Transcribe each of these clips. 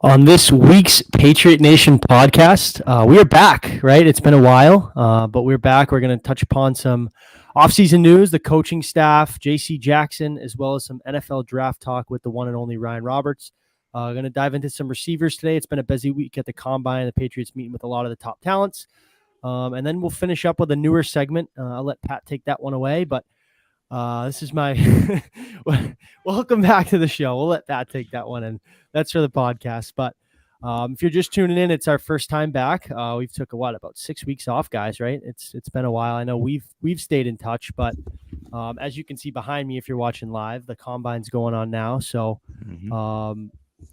On this week's Patriot Nation podcast, we are back, right? It's been a while, but we're back. We're going to touch upon some offseason news, the coaching staff, JC Jackson, as well as some NFL draft talk with the one and only Ryan Roberts. Going to dive into some receivers today. It's been a busy week at the Combine. The Patriots meeting with a lot of the top talents. And then we'll finish up with a newer segment. I'll let Pat take that one away, but this is my welcome back to the show. We'll let Pat take that one, and that's for the podcast. But if you're just tuning in, it's our first time back. We've took about 6 weeks off, guys. Right? It's been a while. I know we've stayed in touch, but as you can see behind me, if you're watching live, the Combine's going on now, so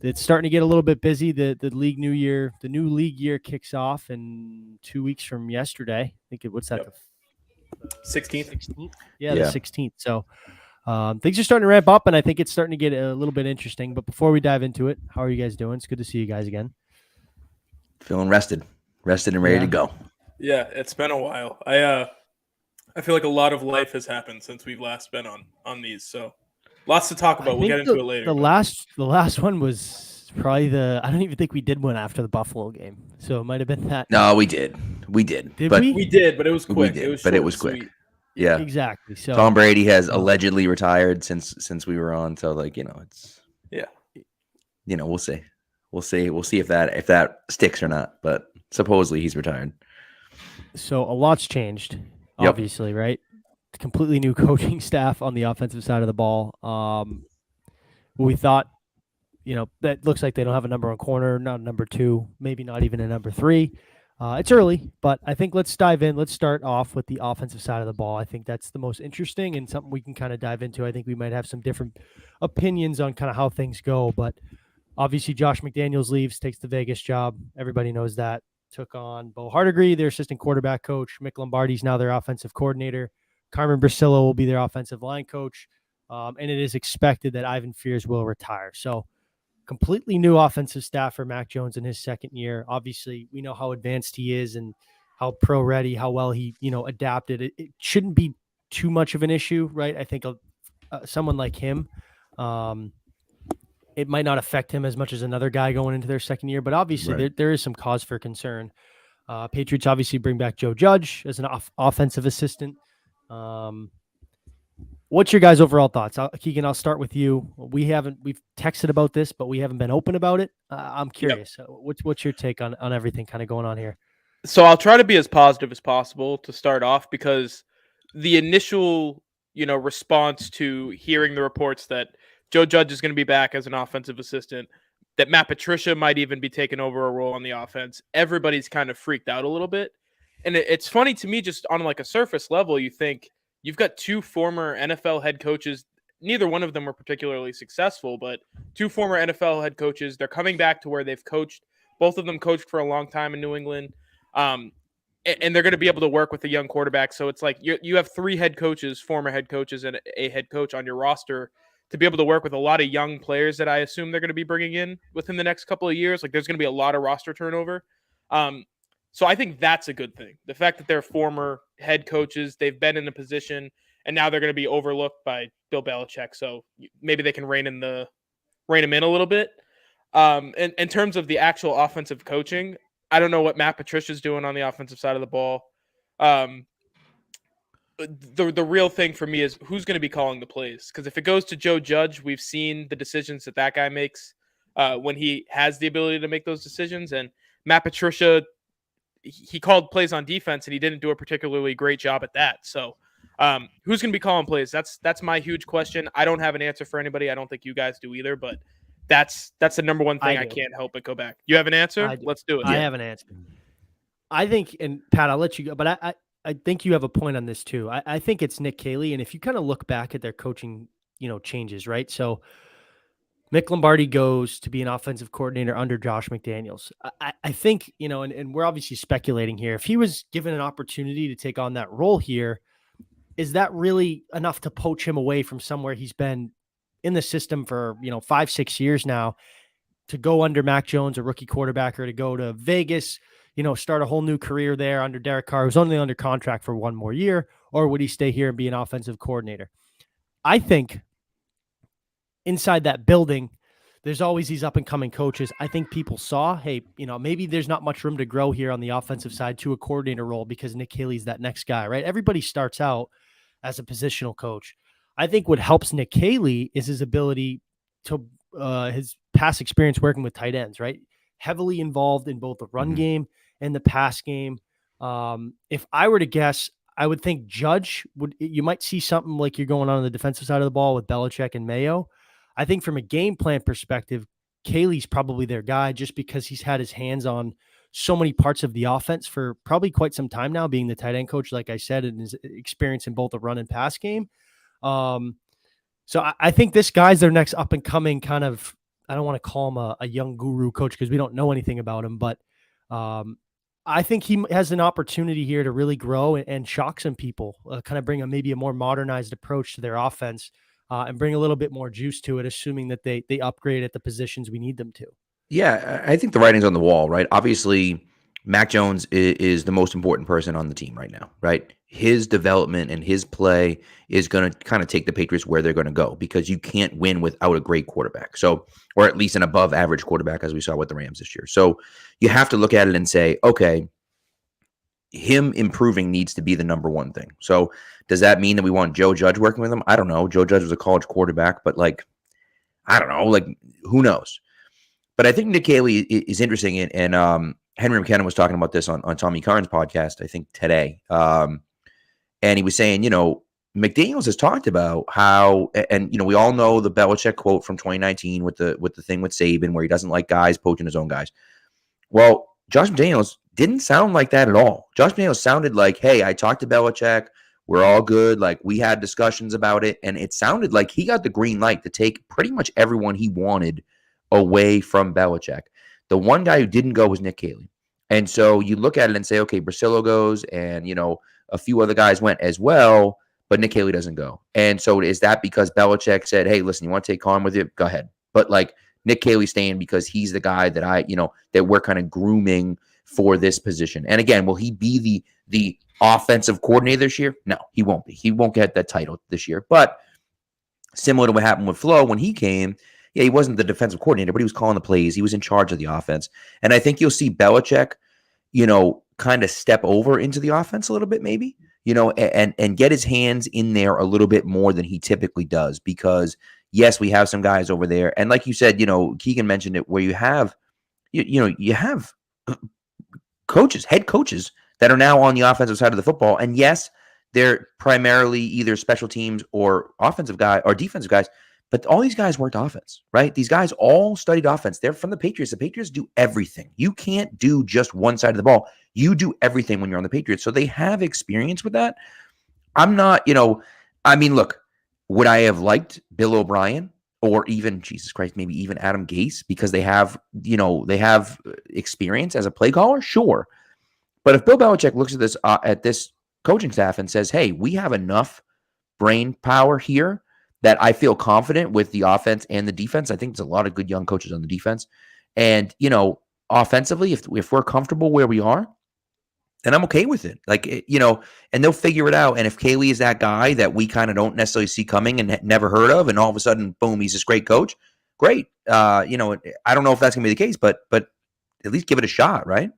it's starting to get a little bit busy. The new league year kicks off in 2 weeks from yesterday. I think what's that? Yep. 16th. The 16th. So things are starting to ramp up, and I think it's starting to get a little bit interesting. But before we dive into it, how are you guys doing? It's good to see you guys again. Feeling rested and ready to go. Yeah, it's been a while. I feel like a lot of life has happened since we've last been on these. So lots to talk about. We'll get into it later. The last one was probably I don't even think we did one after the Buffalo game. So it might have been that. No, we did. We did, but it was quick. It was quick. Sweet. Yeah, exactly. So Tom Brady has allegedly retired since we were on. So it's we'll see. We'll see if that sticks or not. But supposedly he's retired. So a lot's changed, obviously, right? Completely new coaching staff on the offensive side of the ball. We thought, that looks like they don't have a number one corner, not a number two, maybe not even a number three. It's early, but I think let's dive in. Let's start off with the offensive side of the ball. I think that's the most interesting and something we can kind of dive into. I think we might have some different opinions on kind of how things go, but obviously Josh McDaniels leaves, takes the Vegas job. Everybody knows that. Took on Bo Hardegree, their assistant quarterback coach. Mick Lombardi's now their offensive coordinator. Carmen Bracillo will be their offensive line coach. And it is expected that Ivan Fears will retire. So completely new offensive staff for Mac Jones in his second year. Obviously, we know how advanced he is and how pro ready, how well he, adapted. It shouldn't be too much of an issue, right? I think someone like him, it might not affect him as much as another guy going into their second year, but obviously there is some cause for concern. Patriots obviously bring back Joe Judge as an offensive assistant. What's your guys' overall thoughts? Keegan, I'll start with you. We've texted about this, but we haven't been open about it. I'm curious. Yep. What's your take on everything kind of going on here? So I'll try to be as positive as possible to start off, because the initial, response to hearing the reports that Joe Judge is going to be back as an offensive assistant, that Matt Patricia might even be taking over a role on the offense, everybody's kind of freaked out a little bit. And it's funny to me, just on like a surface level, you think, you've got two former NFL head coaches. Neither one of them were particularly successful, but two former NFL head coaches. They're coming back to where they've coached. Both of them coached for a long time in New England. And they're going to be able to work with a young quarterback. So it's like you have three head coaches, former head coaches, and a head coach on your roster to be able to work with a lot of young players that I assume they're going to be bringing in within the next couple of years. Like, there's going to be a lot of roster turnover. So I think that's a good thing. The fact that they're former head coaches, they've been in a position, and now they're going to be overlooked by Bill Belichick. So maybe they can rein him in a little bit. In terms of the actual offensive coaching, I don't know what Matt Patricia's doing on the offensive side of the ball. The real thing for me is who's going to be calling the plays. Because if it goes to Joe Judge, we've seen the decisions that guy makes when he has the ability to make those decisions. And Matt Patricia, he called plays on defense, and he didn't do a particularly great job at that. So who's going to be calling plays? That's my huge question. I don't have an answer for anybody. I don't think you guys do either, but that's the number one thing I can't help but go back. You have an answer? Let's do it. I have an answer. I think, and Pat, I'll let you go, but I think you have a point on this too. I think it's Nick Caley, and if you kind of look back at their coaching, changes, right? So Mick Lombardi goes to be an offensive coordinator under Josh McDaniels. I think, and we're obviously speculating here. If he was given an opportunity to take on that role here, is that really enough to poach him away from somewhere he's been in the system for, 5-6 years now, to go under Mac Jones, a rookie quarterback, or to go to Vegas, start a whole new career there under Derek Carr, who's only under contract for one more year? Or would he stay here and be an offensive coordinator? I think inside that building, there's always these up and coming coaches. I think people saw, hey, maybe there's not much room to grow here on the offensive side to a coordinator role because Nick Caley's that next guy, right? Everybody starts out as a positional coach. I think what helps Nick Caley is his ability to his past experience working with tight ends, right? Heavily involved in both the run game and the pass game. If I were to guess, I would think Judge you might see something like you're going on the defensive side of the ball with Belichick and Mayo. I think from a game plan perspective, Caley's probably their guy just because he's had his hands on so many parts of the offense for probably quite some time now, being the tight end coach, like I said, and his experience in both the run and pass game. So I think this guy's their next up and coming kind of, I don't want to call him a young guru coach because we don't know anything about him, but I think he has an opportunity here to really grow and shock some people, kind of bring maybe a more modernized approach to their offense. And bring a little bit more juice to it, assuming that they upgrade at the positions we need them to. Yeah, I think the writing's on the wall, right? Obviously, Mac Jones is the most important person on the team right now, right? His development and his play is going to kind of take the Patriots where they're going to go because you can't win without a great quarterback. So, or at least an above average quarterback, as we saw with the Rams this year. So you have to look at it and say, okay, him improving needs to be the number one thing. So does that mean that we want Joe Judge working with him? I don't know. Joe Judge was a college quarterback, but I don't know. Who knows? But I think Nick Caley is interesting. And Henry McKenna was talking about this on Tommy Karn's podcast, I think today. And he was saying, McDaniels has talked about how, and we all know the Belichick quote from 2019 with the thing with Saban where he doesn't like guys poaching his own guys. Well, Josh McDaniels didn't sound like that at all. Josh McDaniels sounded like, hey, I talked to Belichick. We're all good. We had discussions about it. And it sounded like he got the green light to take pretty much everyone he wanted away from Belichick. The one guy who didn't go was Nick Caley. And so you look at it and say, okay, Brasillo goes and, a few other guys went as well, but Nick Caley doesn't go. And so is that because Belichick said, hey, listen, you want to take Con with you? Go ahead. But Nick Caley staying because he's the guy that that we're kind of grooming for this position. And again, will he be the offensive coordinator this year? No, he won't be. He won't get that title this year. But similar to what happened with Flo when he came, yeah, he wasn't the defensive coordinator, but he was calling the plays. He was in charge of the offense. And I think you'll see Belichick, kind of step over into the offense a little bit maybe, and get his hands in there a little bit more than he typically does because, yes, we have some guys over there. And like you said, Keegan mentioned it where you have coaches, head coaches that are now on the offensive side of the football. And yes, they're primarily either special teams or offensive guy or defensive guys, but all these guys worked offense, right? These guys all studied offense. They're from the Patriots. The Patriots do everything. You can't do just one side of the ball. You do everything when you're on the Patriots. So they have experience with that. I'm not, look, would I have liked Bill O'Brien or even, Jesus Christ, maybe even Adam Gase because they have experience as a play caller? Sure. But if Bill Belichick looks at this coaching staff and says, hey, we have enough brain power here that I feel confident with the offense and the defense. I think there's a lot of good young coaches on the defense. And, offensively, if we're comfortable where we are, then I'm okay with it. And they'll figure it out. And if Caley is that guy that we kind of don't necessarily see coming and never heard of, and all of a sudden, boom, he's this great coach, great. I don't know if that's going to be the case, but at least give it a shot, right?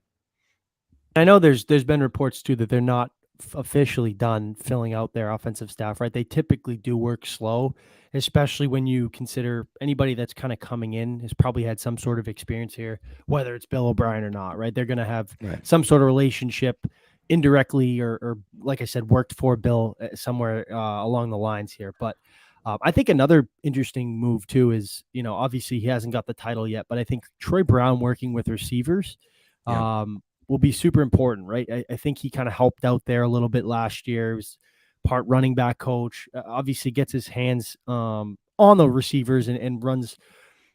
I know there's been reports, too, that they're not officially done filling out their offensive staff, right? They typically do work slow, especially when you consider anybody that's kind of coming in has probably had some sort of experience here, whether it's Bill O'Brien or not, right? They're going to have some sort of relationship indirectly or like I said, worked for Bill somewhere along the lines here. But I think another interesting move too is, obviously he hasn't got the title yet, but I think Troy Brown working with receivers will be super important, right? I think he kind of helped out there a little bit last year. He was part running back coach, obviously gets his hands on the receivers and runs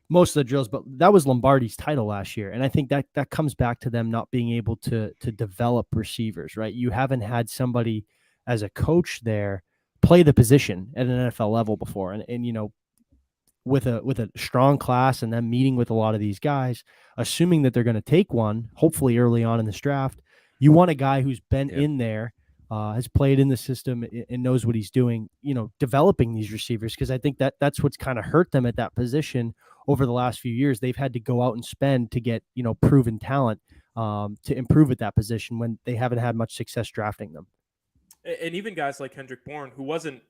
most of the drills, but that was Lombardi's title last year. And I think that comes back to them not being able to develop receivers, right? You haven't had somebody as a coach there play the position at an NFL level before. And with a strong class and then meeting with a lot of these guys, assuming that they're going to take one, hopefully early on in this draft, you want a guy who's been in there has played in the system and knows what he's doing, developing these receivers. Because I think that's what's kind of hurt them at that position over the last few years. They've had to go out and spend to get, proven talent to improve at that position when they haven't had much success drafting them. And even guys like Kendrick Bourne, who wasn't,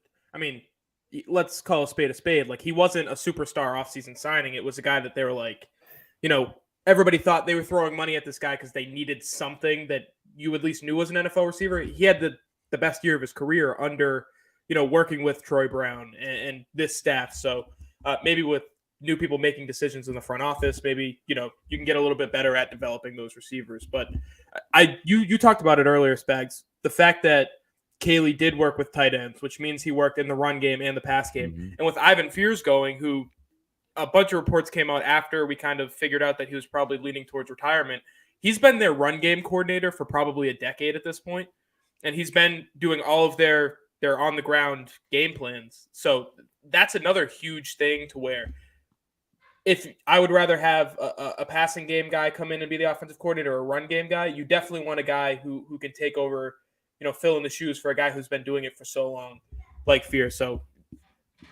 let's call a spade. Like, he wasn't a superstar offseason signing. It was a guy that they were like, everybody thought they were throwing money at this guy because they needed something that you at least knew was an NFL receiver. He had the best year of his career under, working with Troy Brown and this staff. So maybe with new people making decisions in the front office, maybe, you can get a little bit better at developing those receivers. But you talked about it earlier, Spags, the fact that Caley did work with tight ends, which means he worked in the run game and the pass game. Mm-hmm. And with Ivan Fears going, who a bunch of reports came out after we kind of figured out that he was probably leaning towards retirement. He's been their run game coordinator for probably a decade at this point, and he's been doing all of their on the ground game plans. So that's another huge thing to where if I would rather have a passing game guy come in and be the offensive coordinator or a run game guy, you definitely want a guy who can take over, fill in the shoes for a guy who's been doing it for so long, like Fears. So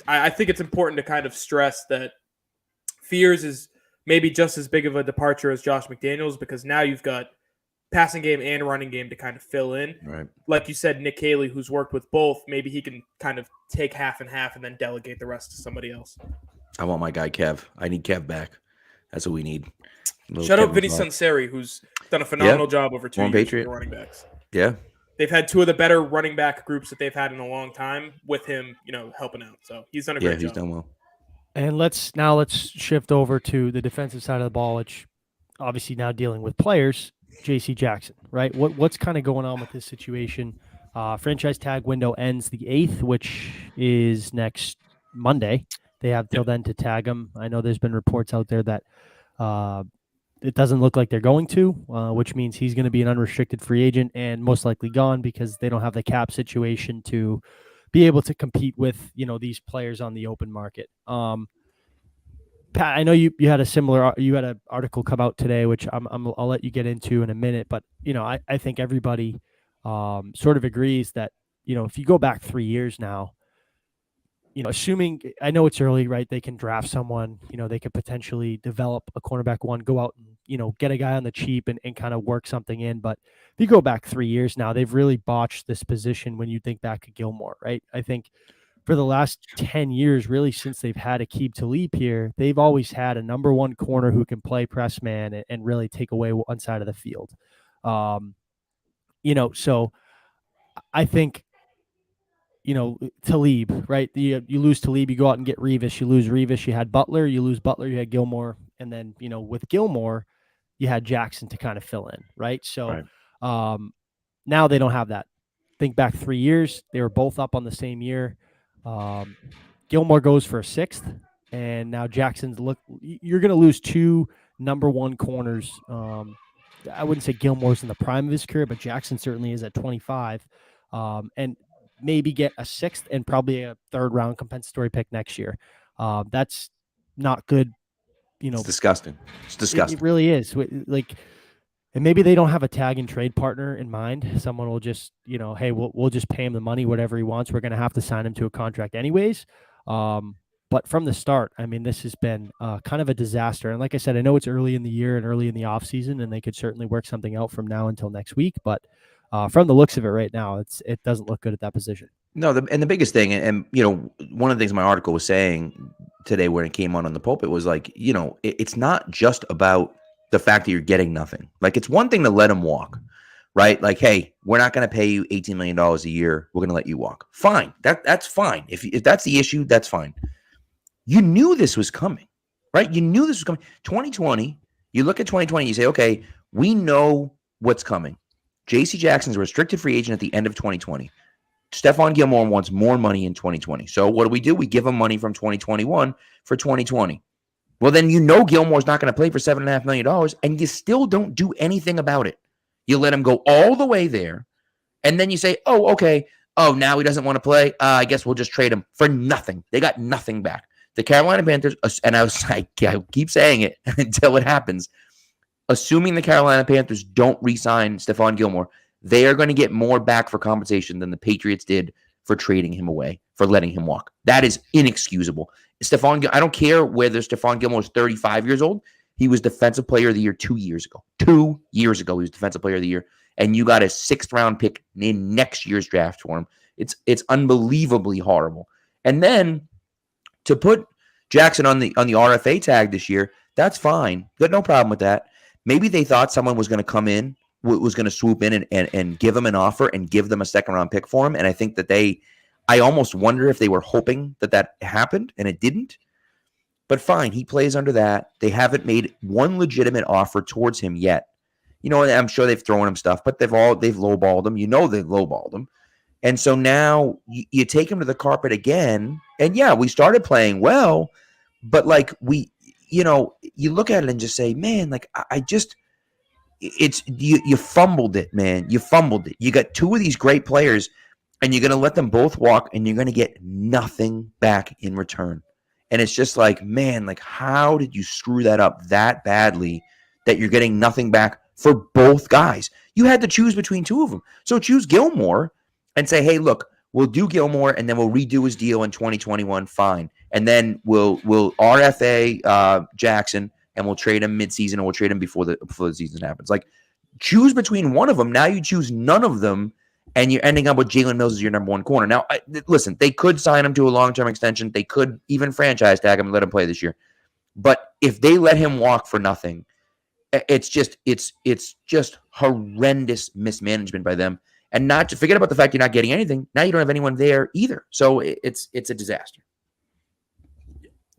I think it's important to kind of stress that Fears is maybe just as big of a departure as Josh McDaniels, because now you've got passing game and running game to kind of fill in. Right. Like you said, Nick Caley, who's worked with both, maybe he can kind of take half and half and then delegate the rest to somebody else. I want my guy Kev. I need Kev back. That's what we need. Shout out Vinny Sunseri, who's done a phenomenal job over 2 years Patriot. with the running backs. Yeah. They've had two of the better running back groups that they've had in a long time with him, helping out. So he's done a great job. Yeah, he's done well. And let's shift over to the defensive side of the ball, which obviously now dealing with players, J.C. Jackson, right? What's kind of going on with this situation? Franchise tag window ends the 8th, which is next Monday. They have till then to tag him. I know there's been reports out there that it doesn't look like they're going to, which means he's going to be an unrestricted free agent and most likely gone because they don't have the cap situation to be able to compete with, these players on the open market. Pat, I know you had an article come out today, which I'll let you get into in a minute, but I think everybody sort of agrees that, if you go back 3 years now, assuming, I know it's early, right? They can draft someone, they could potentially develop a cornerback one, go out and, get a guy on the cheap and kind of work something in. But if you go back 3 years now, they've really botched this position when you think back to Gilmore, right? I think for the last 10 years, really since they've had Aqib Talib here, they've always had a number one corner who can play press man and really take away one side of the field. So I think, Talib, right? You lose Talib, you go out and get Revis. You lose Revis, you had Butler. You lose Butler, you had Gilmore. And then, with Gilmore, you had Jackson to kind of fill in, right? So now they don't have that. Think back 3 years. They were both up on the same year. Gilmore goes for a 6th. And now Jackson's you're going to lose two number one corners. I wouldn't say Gilmore's in the prime of his career, but Jackson certainly is at 25. And maybe get a 6th and probably a 3rd round compensatory pick next year. That's not good. It's disgusting. It's disgusting. It really is. And maybe they don't have a tag and trade partner in mind. Someone will just, hey, we'll just pay him the money, whatever he wants. We're going to have to sign him to a contract anyways. But from the start, this has been kind of a disaster. And like I said, I know it's early in the year and early in the off season, and they could certainly work something out from now until next week. But from the looks of it right now, it doesn't look good at that position. No, the biggest thing, and one of the things my article was saying today when it came on the pulpit was like, it's not just about the fact that you're getting nothing. Like, it's one thing to let him walk, right? Like, hey, we're not going to pay you $18 million a year. We're going to let you walk. Fine. That's fine. If that's the issue, that's fine. You knew this was coming, right? You knew this was coming. 2020, you look at 2020, you say, okay, we know what's coming. J.C. Jackson's a restricted free agent at the end of 2020. Stephon Gilmore wants more money in 2020. So what do? We give him money from 2021 for 2020. Well, then Gilmore's not going to play for $7.5 million, and you still don't do anything about it. You let him go all the way there, and then you say, oh, okay, oh, now he doesn't want to play? I guess we'll just trade him for nothing. They got nothing back. The Carolina Panthers, and I keep saying it until it happens, assuming the Carolina Panthers don't re-sign Stephon Gilmore, they are going to get more back for compensation than the Patriots did for trading him away, for letting him walk. That is inexcusable. I don't care whether Stephon Gilmore is 35 years old. He was Defensive Player of the Year 2 years ago. 2 years ago, he was Defensive Player of the Year, and you got a 6th-round pick in next year's draft for him. It's unbelievably horrible. And then to put Jackson on the RFA tag this year, that's fine. Got no problem with that. Maybe they thought someone was going to come in, was going to swoop in and give them an offer and give them a 2nd-round pick for him. And I think that I almost wonder if they were hoping that happened, and it didn't. But fine, he plays under that. They haven't made one legitimate offer towards him yet. I'm sure they've thrown him stuff, but they've lowballed him. They've lowballed him. And so now you take him to the carpet again. And yeah, we started playing well, but like you look at it and just say, man, like you fumbled it, man. You fumbled it. You got 2 of these great players and you're going to let them both walk and you're going to get nothing back in return. And it's just like, man, like how did you screw that up that badly that you're getting nothing back for both guys? You had to choose between 2 of them. So choose Gilmore and say, hey, look, we'll do Gilmore and then we'll redo his deal in 2021. Fine. And then we'll RFA Jackson and we'll trade him midseason or we'll trade him before the season happens. Like choose between one of them. Now you choose none of them and you're ending up with Jalen Mills as your number 1 corner. Now, listen, they could sign him to a long-term extension. They could even franchise tag him and let him play this year. But if they let him walk for nothing, it's just horrendous mismanagement by them. And not to forget about the fact you're not getting anything. Now you don't have anyone there either. So it's a disaster.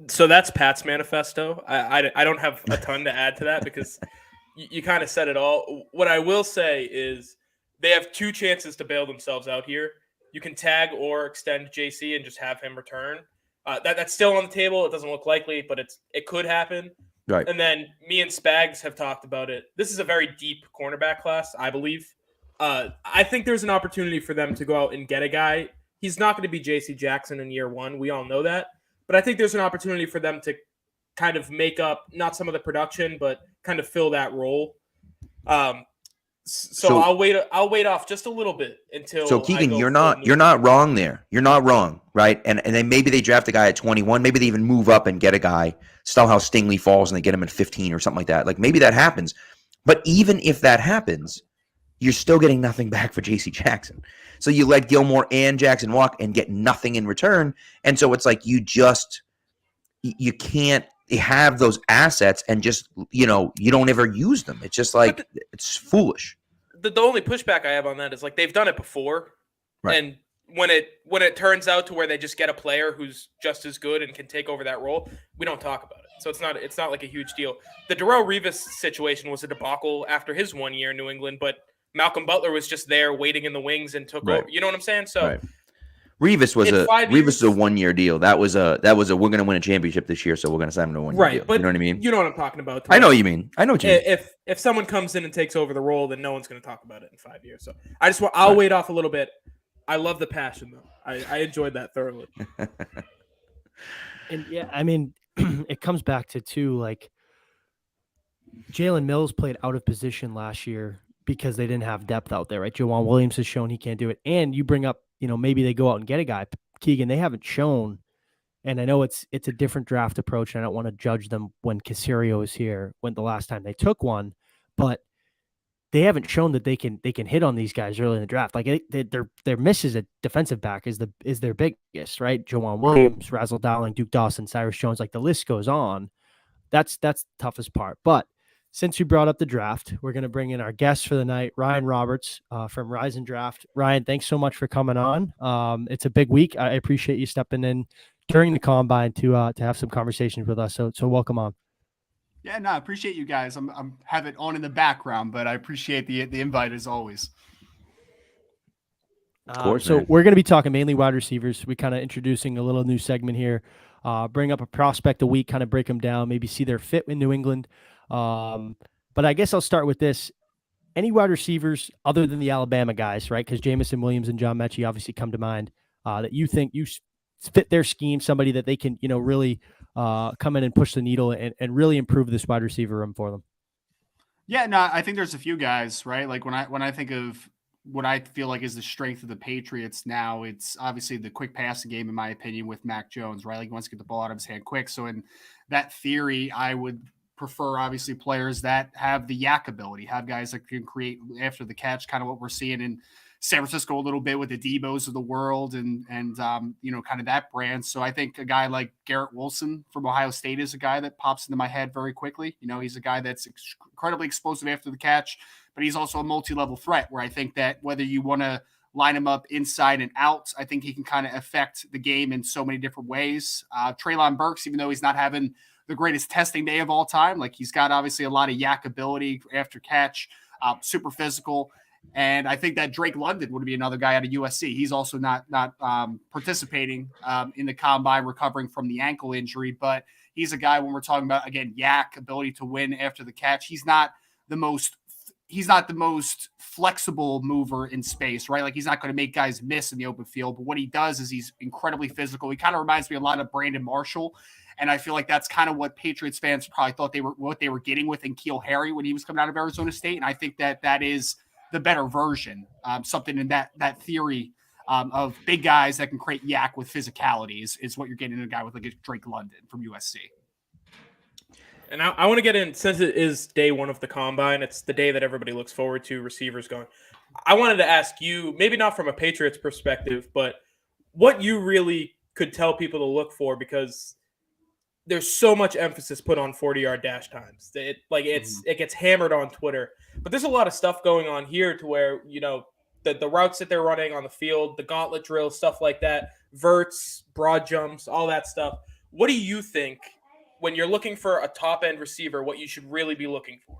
So that's Pat's manifesto. I don't have a ton to add to that because you kind of said it all. What I will say is they have 2 chances to bail themselves out here. You can tag or extend JC and just have him return. That's still on the table. It doesn't look likely, but it could happen. Right. And then me and Spags have talked about it. This is a very deep cornerback class, I believe. I think there's an opportunity for them to go out and get a guy. He's not going to be J.C. Jackson in year 1. We all know that. But I think there's an opportunity for them to kind of make up not some of the production, but kind of fill that role. So I'll wait off just a little bit until. So Keegan, you're not wrong there. You're not wrong, right? And then maybe they draft a guy at 21. Maybe they even move up and get a guy. Somehow Stingley falls and they get him at 15 or something like that. Like maybe that happens. But even if that happens, you're still getting nothing back for J.C. Jackson. So you let Gilmore and Jackson walk and get nothing in return. And so it's like you can't have those assets and just, you don't ever use them. It's just like, it's foolish. The only pushback I have on that is like they've done it before. Right. And when it turns out to where they just get a player who's just as good and can take over that role, we don't talk about it. So it's not like a huge deal. The Darrelle Revis situation was a debacle after his 1 year in New England, but Malcolm Butler was just there waiting in the wings and took over. You know what I'm saying? So right. Revis was a 1-year deal. That was a we're going to win a championship this year, so we're going to sign him to a 1-year deal. But you know what I mean? You know what I'm talking about. I know what you mean. I know what you mean. If someone comes in and takes over the role, then no one's going to talk about it in 5 years. So I'll wait off a little bit. I love the passion though. I enjoyed that thoroughly. And yeah, I mean, it comes back to too, like Jalen Mills played out of position last year because they didn't have depth out there, right? Jameson Williams has shown he can't do it. And you bring up, maybe they go out and get a guy. Keegan, they haven't shown, and I know it's a different draft approach, and I don't want to judge them when Caserio was here, when the last time they took one, but they haven't shown that they can hit on these guys early in the draft. Like their misses at defensive back is their biggest, right? Jameson Williams, Razzle Dowling, Duke Dawson, Cyrus Jones, like the list goes on. That's the toughest part. But since we brought up the draft, we're going to bring in our guest for the night, Ryan Roberts from Rise and Draft. Ryan, thanks so much for coming on. It's a big week. I appreciate you stepping in during the combine to have some conversations with us. So welcome on. Yeah, no, I appreciate you guys. I'm have it on in the background, but I appreciate the invite as always. Of course. So man. We're going to be talking mainly wide receivers. We kind of introducing a little new segment here. Bring up a prospect a week, kind of break them down, maybe see their fit in New England. But I guess I'll start with this. Any wide receivers other than the Alabama guys, right? Because Jameson Williams and John Mechie obviously come to mind that you think you fit their scheme, somebody that they can, really come in and push the needle and really improve this wide receiver room for them. Yeah, no, I think there's a few guys, right? Like when I think of what I feel like is the strength of the Patriots now, it's obviously the quick passing game, in my opinion, with Mac Jones, right? Like he wants to get the ball out of his hand quick. So in that theory, I would prefer obviously players that have the yak ability, have guys that can create after the catch, kind of what we're seeing in San Francisco a little bit with the Debos of the world and kind of that brand. So I think a guy like Garrett Wilson from Ohio State is a guy that pops into my head very quickly. He's a guy that's incredibly explosive after the catch, but he's also a multi-level threat where I think that whether you want to line him up inside and out, I think he can kind of affect the game in so many different ways. Treylon Burks, even though he's not having the greatest testing day of all time, like he's got obviously a lot of yak ability after catch, super physical. And I think that Drake London would be another guy out of USC. He's also not participating in the combine, recovering from the ankle injury, but he's a guy when we're talking about, again, yak ability to win after the catch. He's not the most flexible mover in space, right? Like he's not going to make guys miss in the open field, but what he does is he's incredibly physical. He kind of reminds me a lot of Brandon Marshall. And I feel like that's kind of what Patriots fans probably thought what they were getting with N'Keal Harry when he was coming out of Arizona State. And I think that is the better version, something in that theory of big guys that can create yak with physicality is what you're getting in a guy with like a Drake London from USC. And I want to get in, since it is day one of the combine, it's the day that everybody looks forward to, receivers going. I wanted to ask you, maybe not from a Patriots perspective, but what you really could tell people to look for, because there's so much emphasis put on 40-yard dash times. It gets hammered on Twitter. But there's a lot of stuff going on here to where, the routes that they're running on the field, the gauntlet drills, stuff like that, verts, broad jumps, all that stuff. What do you think, when you're looking for a top-end receiver, what you should really be looking for?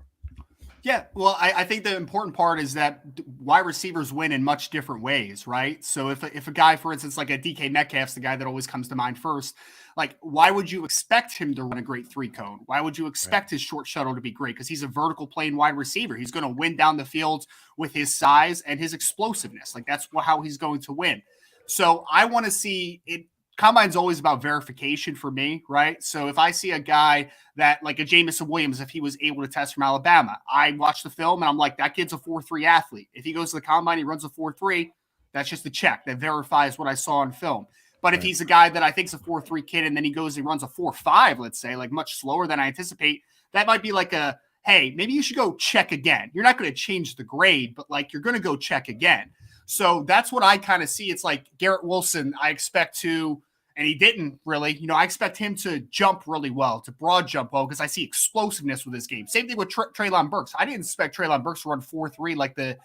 Yeah, well, I think the important part is that wide receivers win in much different ways, right? So if a guy, for instance, like a DK Metcalf's the guy that always comes to mind first, like why would you expect him to run a great 3-cone? Why would you expect his short shuttle to be great? Because he's a vertical playing wide receiver. He's going to win down the field with his size and his explosiveness. Like that's how he's going to win. So I want to see it. Combine's always about verification for me, right? So if I see a guy that like a Jameson Williams, if he was able to test from Alabama, I watch the film and I'm like, that kid's a 4.3 athlete. If he goes to the combine, he runs a 4.3, that's just a check that verifies what I saw on film. But if he's a guy that I think is a 4.3 kid and then he goes and runs a 4.5, let's say, like much slower than I anticipate, that might be like a, hey, maybe you should go check again. You're not going to change the grade, but like you're going to go check again. So that's what I kind of see. It's like Garrett Wilson, I expect to, and he didn't really, I expect him to jump really well, to broad jump well, because I see explosiveness with his game. Same thing with Treylon Burks. I didn't expect Treylon Burks to run 4.3 like the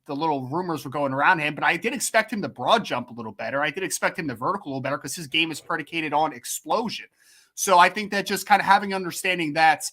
little rumors were going around him, but I did expect him to broad jump a little better. I did expect him to vertical a little better because his game is predicated on explosion. So I think that just kind of having understanding that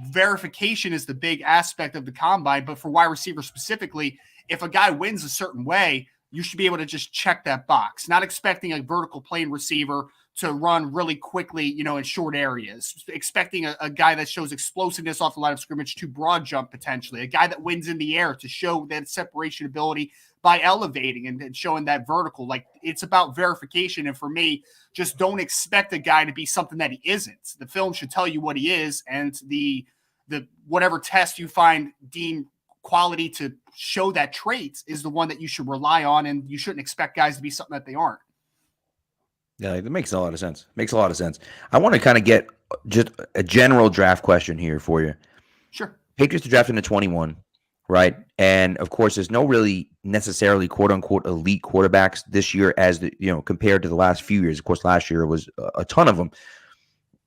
verification is the big aspect of the combine, but for wide receiver specifically, if a guy wins a certain way, you should be able to just check that box, not expecting a vertical plane receiver to run really quickly, in short areas, expecting a guy that shows explosiveness off the line of scrimmage to broad jump potentially, a guy that wins in the air to show that separation ability by elevating and showing that vertical. Like it's about verification. And for me, just don't expect a guy to be something that he isn't. The film should tell you what he is, and the whatever test you find deemed quality to show that trait is the one that you should rely on, and you shouldn't expect guys to be something that they aren't. Yeah, that makes a lot of sense. I want to kind of get just a general draft question here for you. Sure. Patriots are drafting to 21, right? And of course, there's no really necessarily quote unquote elite quarterbacks this year as compared to the last few years. Of course, last year was a ton of them.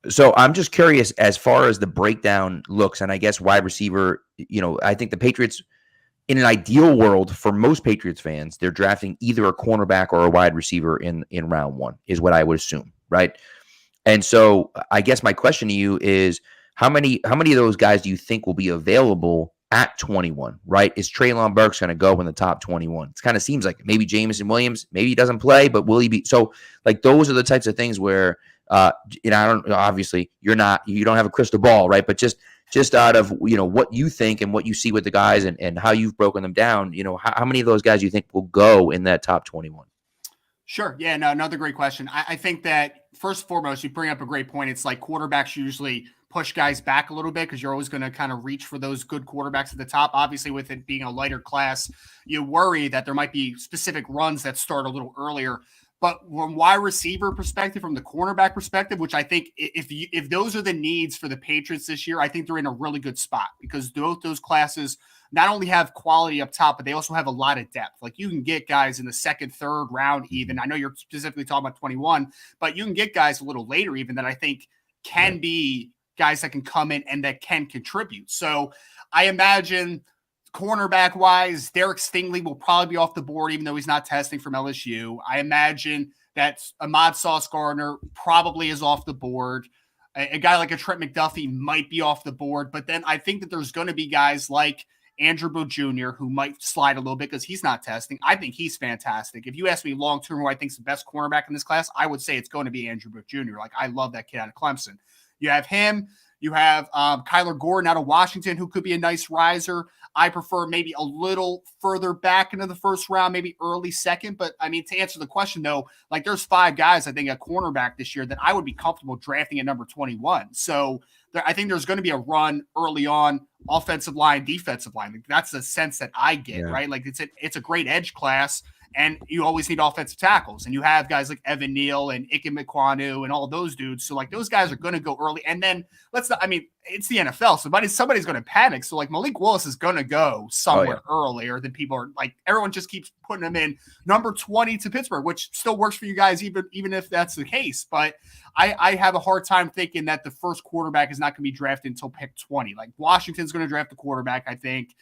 So I'm just curious as far as the breakdown looks, and I guess wide receiver, I think the Patriots, in an ideal world for most Patriots fans, they're drafting either a cornerback or a wide receiver in round one, is what I would assume, right? And so I guess my question to you is, how many of those guys do you think will be available at 21, right? Is Treylon Burks going to go in the top 21? It kind of seems like maybe Jameson Williams, maybe he doesn't play, but will he be? So like those are the types of things where, I don't, obviously you don't have a crystal ball, right? But just out of, what you think and what you see with the guys and how you've broken them down, how many of those guys you think will go in that top 21? Sure. Yeah, no, another great question. I think that first and foremost, you bring up a great point. It's like quarterbacks usually push guys back a little bit because you're always going to kind of reach for those good quarterbacks at the top. Obviously, with it being a lighter class, you worry that there might be specific runs that start a little earlier. But from wide receiver perspective, from the cornerback perspective, which I think if those are the needs for the Patriots this year, I think they're in a really good spot because both those classes not only have quality up top, but they also have a lot of depth. Like you can get guys in the second, third round even. I know you're specifically talking about 21, but you can get guys a little later even that I think can be guys that can come in and that can contribute. So I imagine cornerback wise, Derek Stingley will probably be off the board, even though he's not testing from LSU. I imagine that Ahmad Sauce Gardner probably is off the board. A guy like a Trent McDuffie might be off the board, but then I think that there's going to be guys like Andrew Booth Jr. who might slide a little bit because he's not testing. I think he's fantastic. If you ask me long-term who I think is the best cornerback in this class, I would say it's going to be Andrew Booth Jr. Like I love that kid out of Clemson. You have him. You have Kyler Gordon out of Washington, who could be a nice riser. I prefer maybe a little further back into the first round, maybe early second. But, I mean, to answer the question, though, like there's 5 guys, I think, at cornerback this year that I would be comfortable drafting at number 21. So I think there's going to be a run early on, offensive line, defensive line. Like, that's the sense that I get, right? Like it's a great edge class. And you always need offensive tackles. And you have guys like Evan Neal and Ike Mekwonu and all those dudes. So, like, those guys are going to go early. And then it's the NFL. So somebody's going to panic. So, like, Malik Willis is going to go somewhere earlier than people are. Like, everyone just keeps putting him in number 20 to Pittsburgh, which still works for you guys, even if that's the case. But I have a hard time thinking that the first quarterback is not going to be drafted until pick 20. Like, Washington's going to draft the quarterback, I think.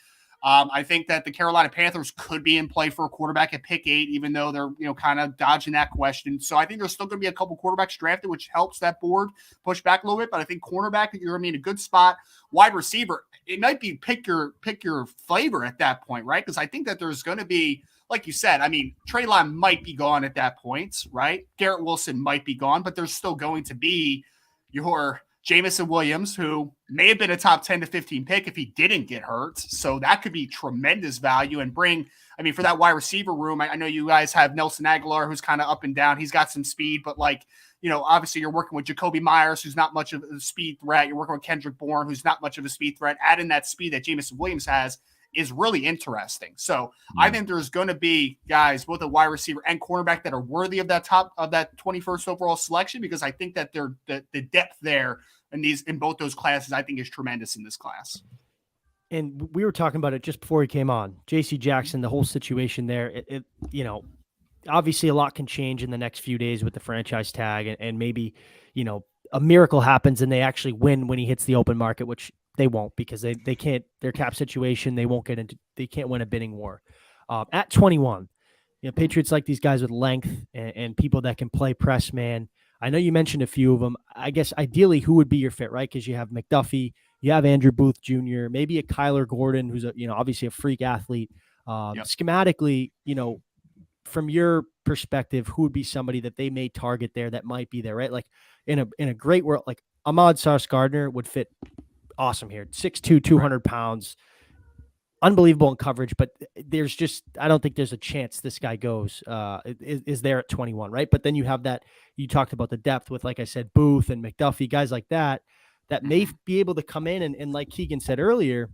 I think that the Carolina Panthers could be in play for a quarterback at pick 8, even though they're, kind of dodging that question. So I think there's still going to be a couple quarterbacks drafted, which helps that board push back a little bit. But I think cornerback, you're going to be in a good spot. Wide receiver, it might be pick your flavor at that point, right? Because I think that there's going to be, like you said, I mean, Trey Lyon might be gone at that point, right? Garrett Wilson might be gone, but there's still going to be your Jameson Williams, who may have been a top 10 to 15 pick if he didn't get hurt. So that could be tremendous value and for that wide receiver room, I know you guys have Nelson Aguilar, who's kind of up and down. He's got some speed, but obviously you're working with Jacoby Myers, who's not much of a speed threat. You're working with Kendrick Bourne, who's not much of a speed threat. Adding that speed that Jameson Williams has is really interesting. So I think there's going to be guys, both a wide receiver and cornerback, that are worthy of that 21st overall selection, because I think that the depth there in both those classes, I think, is tremendous in this class. And we were talking about it just before he came on. J.C. Jackson, the whole situation there, obviously a lot can change in the next few days with the franchise tag, and maybe, a miracle happens and they actually win when he hits the open market, which they won't, because they can't, their cap situation, they can't win a bidding war. At 21, Patriots like these guys with length and people that can play press man. I know you mentioned a few of them. I guess ideally, who would be your fit, right? Because you have McDuffie, you have Andrew Booth Jr., maybe a Kyler Gordon, who's obviously a freak athlete. Schematically, from your perspective, who would be somebody that they may target there that might be there, right? Like in a great world, like Ahmad Sauce Gardner would fit awesome here. 6'2", 200 pounds, unbelievable in coverage, but I don't think there's a chance this guy goes, is there at 21, right? But then you have that, you talked about the depth with, like I said, Booth and McDuffie, guys like that may be able to come in and like Keegan said earlier,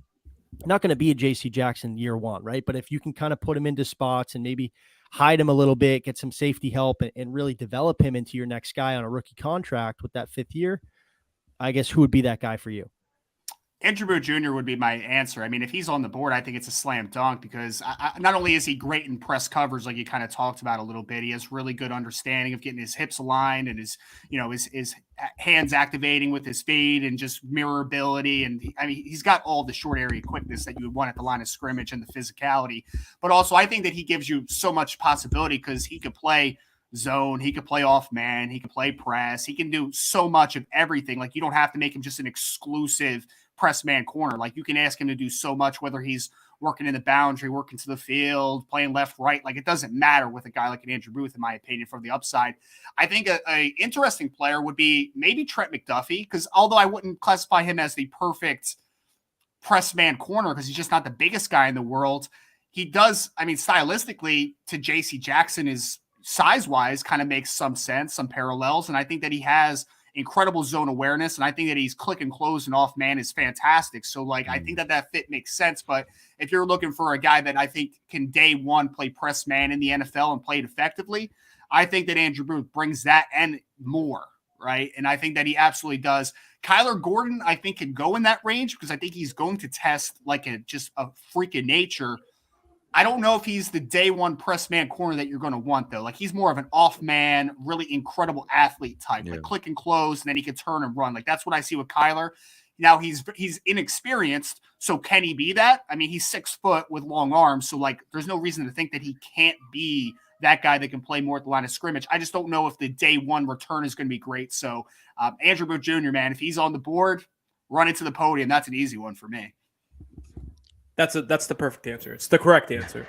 not going to be a J.C. Jackson year one, right? But if you can kind of put him into spots and maybe hide him a little bit, get some safety help, and really develop him into your next guy on a rookie contract with that 5th year, I guess who would be that guy for you? Andrew Booth Jr. would be my answer. I mean, if he's on the board, I think it's a slam dunk, because not only is he great in press coverage, like you kind of talked about a little bit, he has really good understanding of getting his hips aligned and his hands activating with his feet and just mirror ability. And he's got all the short area quickness that you would want at the line of scrimmage and the physicality. But also, I think that he gives you so much possibility, because he could play zone, he could play off man, he could play press, he can do so much of everything. Like, you don't have to make him just an exclusive press man corner. Like, you can ask him to do so much, whether he's working in the boundary, working to the field, playing left, right. Like, it doesn't matter with a guy like an Andrew Booth, in my opinion, from the upside. I think a interesting player would be maybe Trent McDuffie, because although I wouldn't classify him as the perfect press man corner, because he's just not the biggest guy in the world, he does, stylistically, to J.C. Jackson, is size-wise kind of makes some sense, some parallels. And I think that he has incredible zone awareness. And I think that he's click and close and off man is fantastic. So like, I think that fit makes sense. But if you're looking for a guy that I think can day one play press man in the NFL and play it effectively, I think that Andrew Booth brings that and more, right? And I think that he absolutely does. Kyler Gordon, I think, can go in that range because I think he's going to test like just a freak of nature. I don't know if he's the day one press man corner that you're going to want, though. Like, he's more of an off man, really incredible athlete type, like click and close, and then he can turn and run. Like, that's what I see with Kyler. Now, he's inexperienced, so can he be that? I mean, he's 6 foot with long arms, so, like, there's no reason to think that he can't be that guy that can play more at the line of scrimmage. I just don't know if the day one return is going to be great. So, Andrew Booth Jr., man, if he's on the board, run into the podium. That's an easy one for me. That's the perfect answer. It's the correct answer.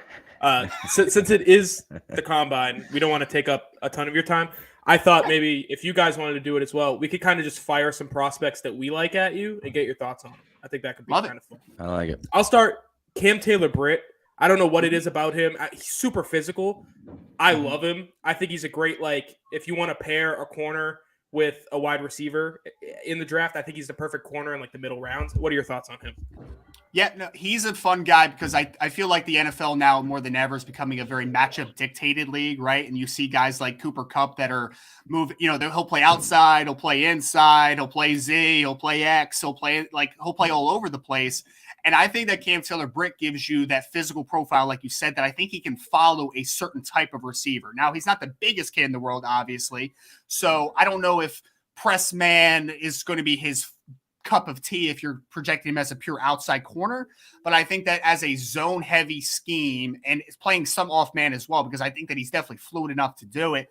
Since it is the combine, we don't want to take up a ton of your time. I thought maybe if you guys wanted to do it as well, we could kind of just fire some prospects that we like at you and get your thoughts on them. I think that could be kind of fun. I like it. I'll start Cam Taylor-Britt. I don't know what it is about him. He's super physical. I love him. I think he's a great, like, if you want to pair a corner with a wide receiver in the draft, I think he's the perfect corner in like the middle rounds. What are your thoughts on him? Yeah, no, he's a fun guy because I feel like the NFL now more than ever is becoming a very matchup dictated league, right? And you see guys like Cooper Kupp that are moving, he'll play outside, he'll play inside, he'll play Z, he'll play X, he'll play all over the place. And I think that Cam Taylor-Britt gives you that physical profile, like you said, that I think he can follow a certain type of receiver. Now, he's not the biggest kid in the world, obviously. So I don't know if press man is going to be his cup of tea if you're projecting him as a pure outside corner. But I think that as a zone heavy scheme and is playing some off man as well, because I think that he's definitely fluid enough to do it.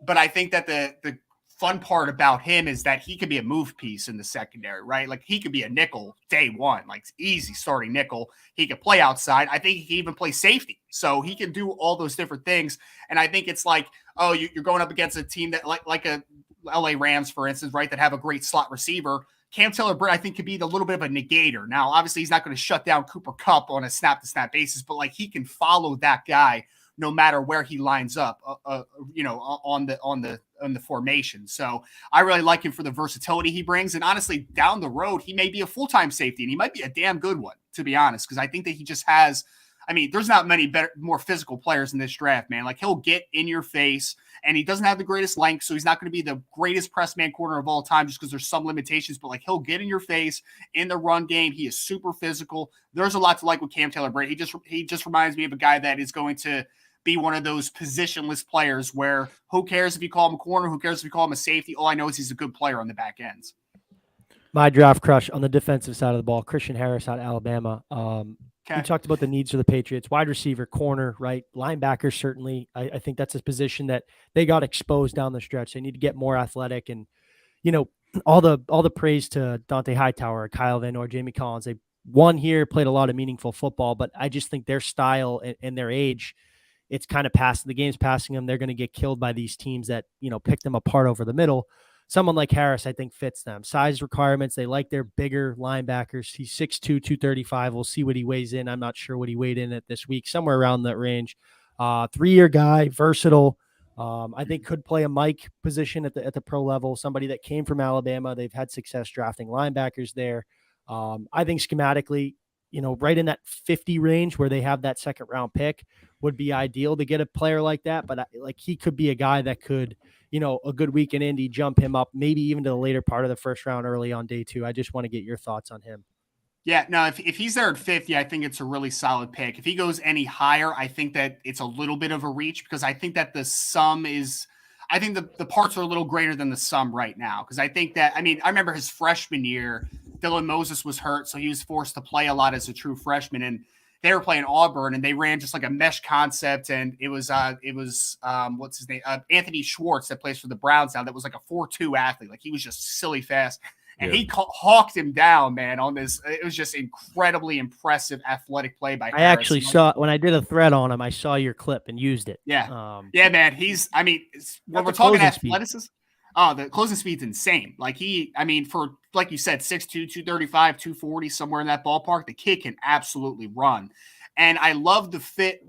But I think that the fun part about him is that he could be a move piece in the secondary, right? Like he could be a nickel day one, like easy starting nickel. He could play outside. I think he can even play safety. So he can do all those different things. And I think it's like, oh, you're going up against a team that like a LA Rams, for instance, right, that have a great slot receiver. Cam Taylor-Britt, I think, could be a little bit of a negator. Now, obviously, he's not going to shut down Cooper Kupp on a snap-to-snap basis, but like he can follow that guy no matter where he lines up, on the formation. So I really like him for the versatility he brings. And honestly, down the road, he may be a full-time safety, and he might be a damn good one, to be honest, because I think that he just has. I mean, there's not many more physical players in this draft, man. Like he'll get in your face, and he doesn't have the greatest length, so he's not going to be the greatest press man corner of all time just because there's some limitations, but like he'll get in your face in the run game. He is super physical. There's a lot to like with Cam Taylor-Britt. He just reminds me of a guy that is going to be one of those positionless players where who cares if you call him a corner, who cares if you call him a safety? All I know is he's a good player on the back ends. My draft crush on the defensive side of the ball, Christian Harris out of Alabama. Okay. We talked about the needs for the Patriots, wide receiver, corner, right? Linebacker, certainly. I think that's a position that they got exposed down the stretch. They need to get more athletic. And, all the praise to Dante Hightower, Kyle Van Noy, Jamie Collins. They won here, played a lot of meaningful football, but I just think their style and their age, it's kind of passing. The game's passing them. They're going to get killed by these teams that, pick them apart over the middle. Someone like Harris, I think, fits them. Size requirements, they like their bigger linebackers. He's 6'2", 235. We'll see what he weighs in. I'm not sure what he weighed in at this week, somewhere around that range. 3-year guy, versatile. I think could play a Mike position at the pro level, somebody that came from Alabama. They've had success drafting linebackers there. I think schematically, right in that 50 range where they have that second round pick would be ideal to get a player like that. But he could be a guy that could, a good week in Indy, jump him up, maybe even to the later part of the first round early on day 2. I just want to get your thoughts on him. Yeah, no, if he's there at 50, I think it's a really solid pick. If he goes any higher, I think that it's a little bit of a reach because I think that I think the parts are a little greater than the sum right now. Because I think that, I remember his freshman year, Dylan Moses was hurt, so he was forced to play a lot as a true freshman. And they were playing Auburn, and they ran just like a mesh concept. And it was what's his name? Anthony Schwartz that plays for the Browns now. That was like a 4.2 athlete. Like he was just silly fast. And he hawked him down, man, on this. It was just incredibly impressive athletic play by Harris. I actually saw, when I did a thread on him, I saw your clip and used it. Yeah. Man, when we're talking athleticism, the closing speed's insane. Like like you said, 6'2", 235, 240, somewhere in that ballpark. The kid can absolutely run. And I love the fit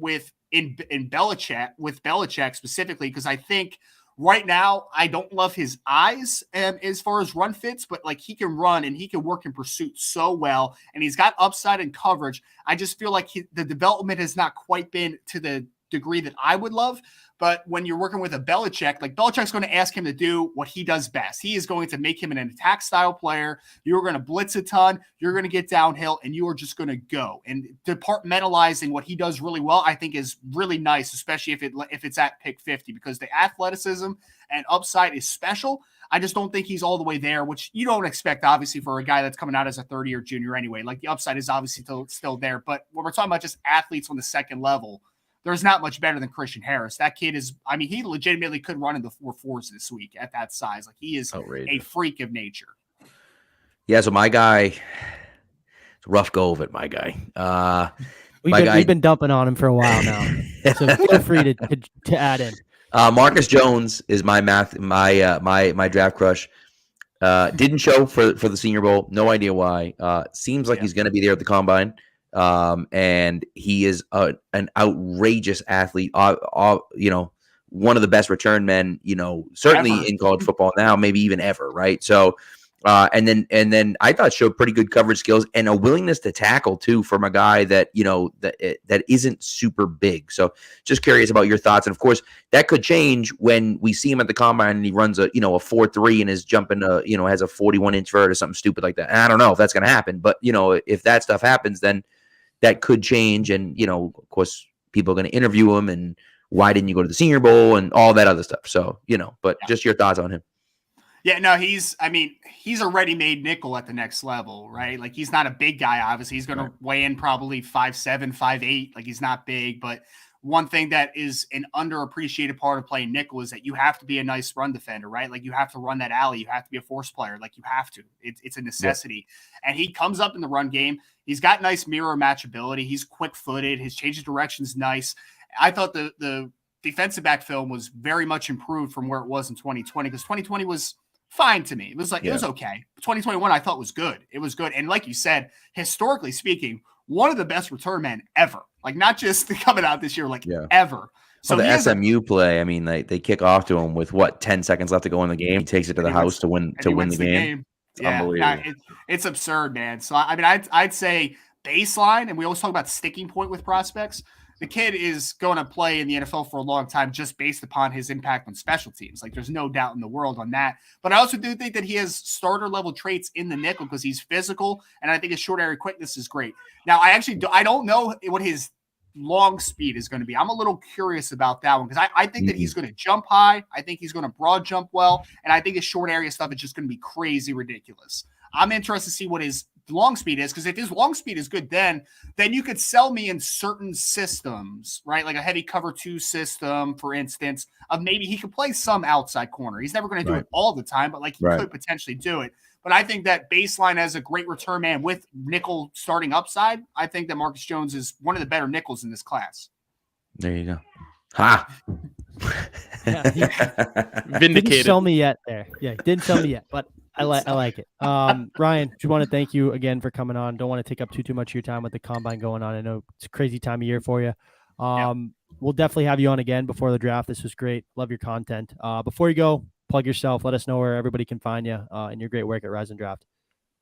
in Belichick, with Belichick specifically, because I think Right now, I don't love his eyes as far as run fits, but like he can run and he can work in pursuit so well, and he's got upside in coverage. I just feel like the development has not quite been to the degree that I would love. But when you're working with a Belichick, like Belichick's going to ask him to do what he does best. He is going to make him an attack style player. You're going to blitz a ton. You're going to get downhill, and you are just going to go. And departmentalizing what he does really well, I think, is really nice, especially if it's at pick 50, because the athleticism and upside is special. I just don't think he's all the way there, which you don't expect, obviously, for a guy that's coming out as a third-year junior anyway. Like, the upside is obviously still there. But when we're talking about just athletes on the second level, there's not much better than Christian Harris. That kid is, I mean, he legitimately could run in the 4.4s this week at that size. Like, he is a freak of nature. Yeah, so my guy, it's a rough go of it, my guy. We've been dumping on him for a while now. So feel free to add in. Marcus Jones is my my draft crush. Didn't show for the Senior Bowl. No idea why. Seems like he's going to be there at the Combine. And he is an outrageous athlete. One of the best return men, certainly ever in college football now, maybe even ever. Right. So, and then I thought showed pretty good coverage skills and a willingness to tackle too from a guy that, that isn't super big. So just curious about your thoughts. And of course that could change when we see him at the Combine and he runs a 4.3 and is jumping has a 41-inch vert or something stupid like that. And I don't know if that's going to happen, but if that stuff happens, then that could change. And, of course, people are going to interview him and why didn't you go to the Senior Bowl and all that other stuff. So, but just your thoughts on him. Yeah, no, he's a ready-made nickel at the next level, right? Like, he's not a big guy, obviously. He's going to weigh in probably 5'7", 5'8". Like, he's not big. But one thing that is an underappreciated part of playing nickel is that you have to be a nice run defender, right? Like, you have to run that alley. You have to be a force player. Like, you have to. It's a necessity. Yeah. And he comes up in the run game. He's got nice mirror match ability. He's quick-footed. His change of direction's nice. I thought the defensive back film was very much improved from where it was in 2020, because 2020 was fine to me. It was it was okay. 2021 I thought was good. It was good. And like you said, historically speaking, one of the best return men ever. Like, not just coming out this year, ever. So the SMU play, I mean, they kick off to him with 10 seconds left to go in the game. He takes it to the house to win the game. It's unbelievable. It's absurd, man. So I mean, I'd say baseline, and we always talk about sticking point with prospects. The kid is going to play in the NFL for a long time just based upon his impact on special teams. Like, there's no doubt in the world on that. But I also do think that he has starter level traits in the nickel because he's physical, and I think his short area quickness is great. Now, I don't know what his long speed is going to be. I'm a little curious about that one because I think that he's going to jump high. I think he's going to broad jump well, and I think his short area stuff is just going to be crazy ridiculous. I'm interested to see what his long speed is, because if his long speed is good, then you could sell me in certain systems, right? Like a heavy cover 2 system, for instance, of maybe he could play some outside corner. He's never going to do it all the time, but like he could potentially do it. But I think that baseline as a great return man with nickel starting upside, I think that Marcus Jones is one of the better nickels in this class. There you go. Ha! Vindicated. Didn't sell me yet there. Yeah, didn't sell me yet, but I like it. Ryan, just want to thank you again for coming on. Don't want to take up too much of your time with the Combine going on. I know it's a crazy time of year for you. We'll definitely have you on again before the draft. This was great. Love your content. Before you go, plug yourself. Let us know where everybody can find you and your great work at Rise and Draft.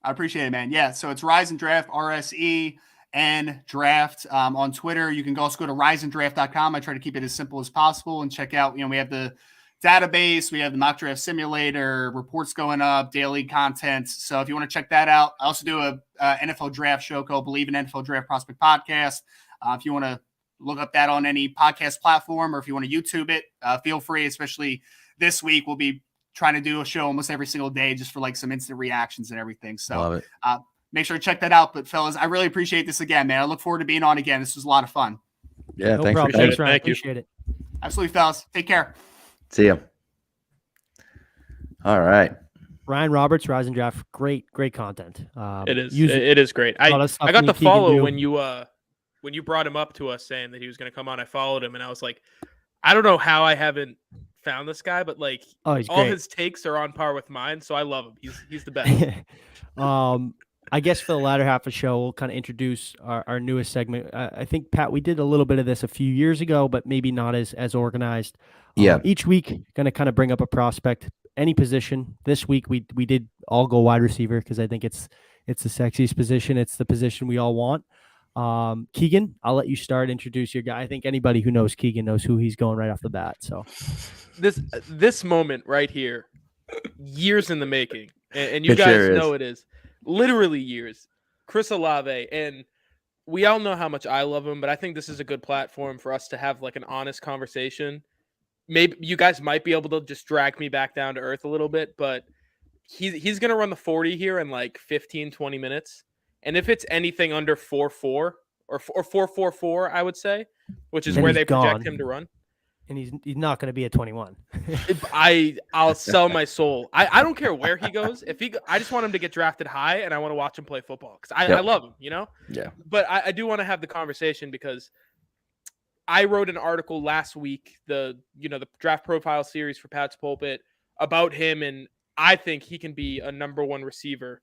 I appreciate it, man. Yeah, so it's Rise and Draft, RSE and Draft on Twitter. You can also go to riseanddraft.com. I try to keep it as simple as possible and check out, we have the database, we have the mock draft simulator, reports going up, daily content. So if you want to check that out, I also do a NFL draft show called Believe in NFL Draft Prospect Podcast. If you want to look up that on any podcast platform, or if you want to YouTube it, feel free, especially this week. We'll be trying to do a show almost every single day just for like some instant reactions and everything. So love it. Make sure to check that out. But fellas, I really appreciate this again, man. I look forward to being on again. This was a lot of fun. Yeah, no thanks problem. for Thanks, coming. Ryan. Appreciate it. Absolutely, fellas. Take care. See ya. All right. Ryan Roberts, Rise and Draft, great content. It is great. I got to follow when you brought him up to us saying that he was going to come on. I followed him and I was like, I don't know how I haven't found this guy, but like all great. his takes are on par with mine, so I love him. He's the best. I guess for the latter half of the show, we'll kind of introduce our newest segment. I think, Pat, we did a little bit of this a few years ago, but maybe not as organized. Yeah. Each week, going to kind of bring up a prospect, any position. This week, we did all go wide receiver because I think it's the sexiest position. It's the position we all want. Keegan, I'll let you start. Introduce your guy. I think anybody who knows Keegan knows who he's going right off the bat. So this moment right here, years in the making, and you It guys sure know it is literally years. Chris Olave, and we all know how much I love him, but I think this is a good platform for us to have like an honest conversation. Maybe you guys might be able to just drag me back down to earth a little bit, but he's going to run the 40 here in like 15, 20 minutes. And if it's anything under 4.4 or 4.44, I would say, which is Then where he's they project gone. him to run. and he's not going to be at 21. I'll sell my soul. I don't care where he goes. I just want him to get drafted high, and I want to watch him play football because I love him, Yeah. But I do want to have the conversation because I wrote an article last week, the draft profile series for Pat's Pulpit, about him, and I think he can be a number one receiver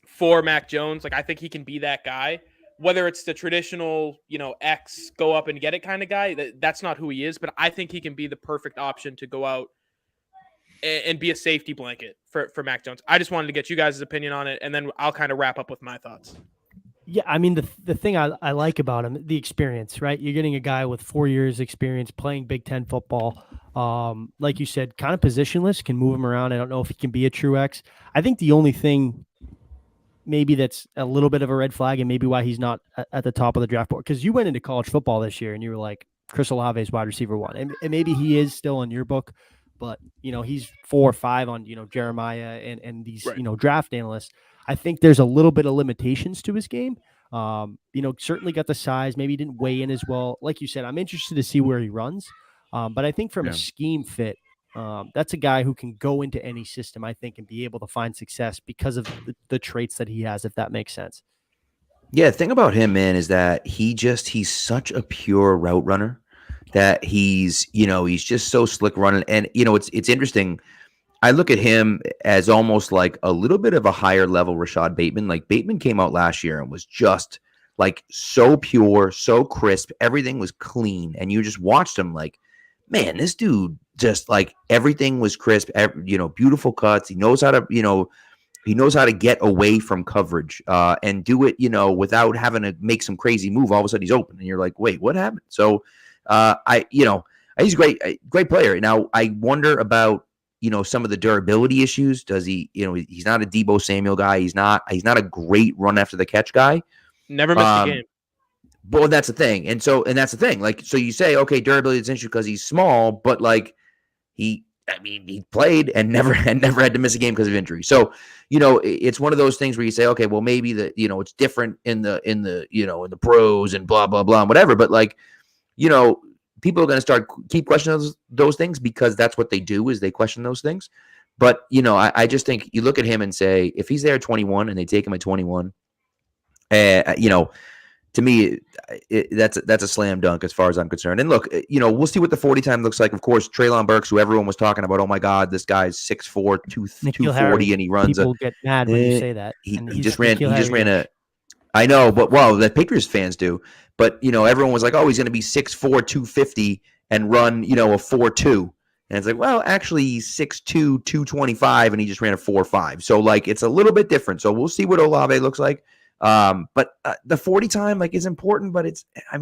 for Mac Jones. Like, I think he can be that guy. Whether it's the traditional, X go up and get it kind of guy, that's not who he is. But I think he can be the perfect option to go out and be a safety blanket for Mac Jones. I just wanted to get you guys' opinion on it, and then I'll kind of wrap up with my thoughts. Yeah, I mean, the thing I like about him, the experience, right? You're getting a guy with 4 years experience playing Big Ten football. Like you said, kind of positionless, can move him around. I don't know if he can be a true X. I think the only thing maybe that's a little bit of a red flag and maybe why he's not at the top of the draft board, because you went into college football this year and you were like, Chris Olave is wide receiver 1. And maybe he is still in your book, but, he's 4 or 5 on, Jeremiah and these, Right. Draft analysts. I think there's a little bit of limitations to his game. Certainly got the size. Maybe he didn't weigh in as well. Like you said, I'm interested to see where he runs. But I think from a scheme fit, that's a guy who can go into any system, I think, and be able to find success because of the traits that he has, if that makes sense. Yeah, the thing about him, man, is that he's such a pure route runner that he's just so slick running. And, it's interesting. I look at him as almost like a little bit of a higher level Rashad Bateman. Like, Bateman came out last year and was just like so pure, so crisp. Everything was clean. And you just watched him like, man, this dude just like everything was crisp, beautiful cuts. He knows how to get away from coverage and do it, without having to make some crazy move. All of a sudden he's open and you're like, wait, what happened? So he's a great player. Now I wonder about, some of the durability issues. Does he, he's not a Deebo Samuel guy. He's not a great run after the catch guy. Never missed a game. But that's the thing. And that's the thing. Like, so you say, okay, durability is an issue because he's small, but like he played and never had to miss a game because of injury. So, it's one of those things where you say, okay, well, maybe it's different in the pros and blah, blah, blah, and whatever. But like, people are going to keep questioning those things because that's what they do, is they question those things. But, I just think you look at him and say, if he's there at 21 and they take him at 21, to me, that's a slam dunk as far as I'm concerned. And look, we'll see what the 40 time looks like. Of course, Treylon Burks, who everyone was talking about, oh my God, this guy's 6'4", 240, and he runs People get mad when you say that. He just ran a. I know, but the Patriots fans do. But everyone was like, oh, he's going to be 6'4", 250 and run, a 4.2. And it's like, well, actually, he's 6'2", 225, and he just ran a 4.5. So like, it's a little bit different. So we'll see what Olave looks like. But the 40 time like is important, but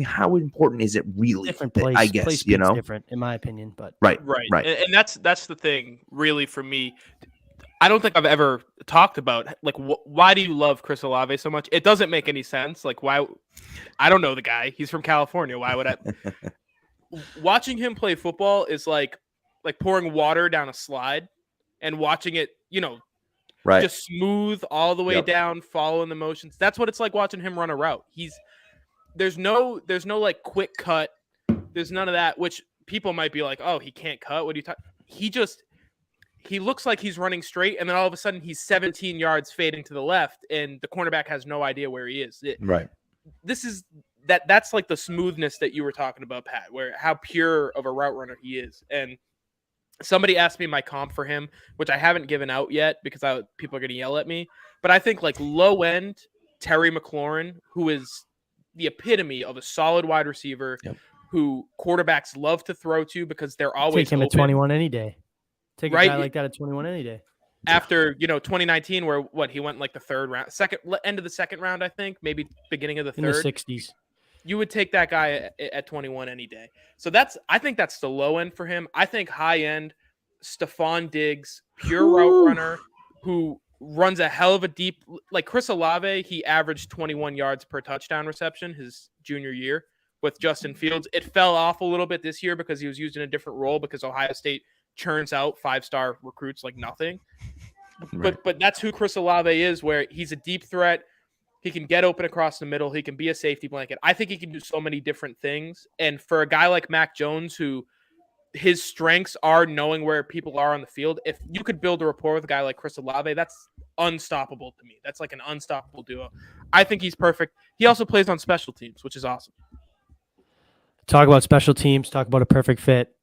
how important is it really? Different place, I guess, place different in my opinion, but right. And that's the thing really for me. I don't think I've ever talked about like why do you love Chris Olave so much? It doesn't make any sense. Like, why? I don't know the guy. He's from California. Why would I? Watching him play football is like pouring water down a slide and watching it, Right. just smooth all the way down, following the motions. That's what it's like watching him run a route. There's no like quick cut. There's none of that, which people might be like, oh, he can't cut. What are you talking? He looks like he's running straight, and then all of a sudden he's 17 yards fading to the left, and the cornerback has no idea where he is. Right. That's like the smoothness that you were talking about, Pat, where how pure of a route runner he is. And somebody asked me my comp for him, which I haven't given out yet because people are going to yell at me. But I think like low end Terry McLaurin, who is the epitome of a solid wide receiver, who quarterbacks love to throw to because they're always take him open. at 21 any day. Take a Right? guy like that at 21 any day. After 2019, where he went like the third round, end of the second round, I think, maybe beginning of the third. In the 60s. You would take that guy at 21 any day. So I think that's the low end for him. I think high end, Stephon Diggs, pure route runner who runs a hell of a deep, like Chris Olave, he averaged 21 yards per touchdown reception his junior year with Justin Fields. It fell off a little bit this year because he was used in a different role because Ohio State churns out 5-star recruits like nothing. Right. But that's who Chris Olave is, where he's a deep threat. He can get open across the middle. He can be a safety blanket. I think he can do so many different things. And for a guy like Mac Jones, who his strengths are knowing where people are on the field, if you could build a rapport with a guy like Chris Olave, that's unstoppable to me. That's like an unstoppable duo. I think he's perfect. He also plays on special teams, which is awesome. Talk about special teams. Talk about a perfect fit.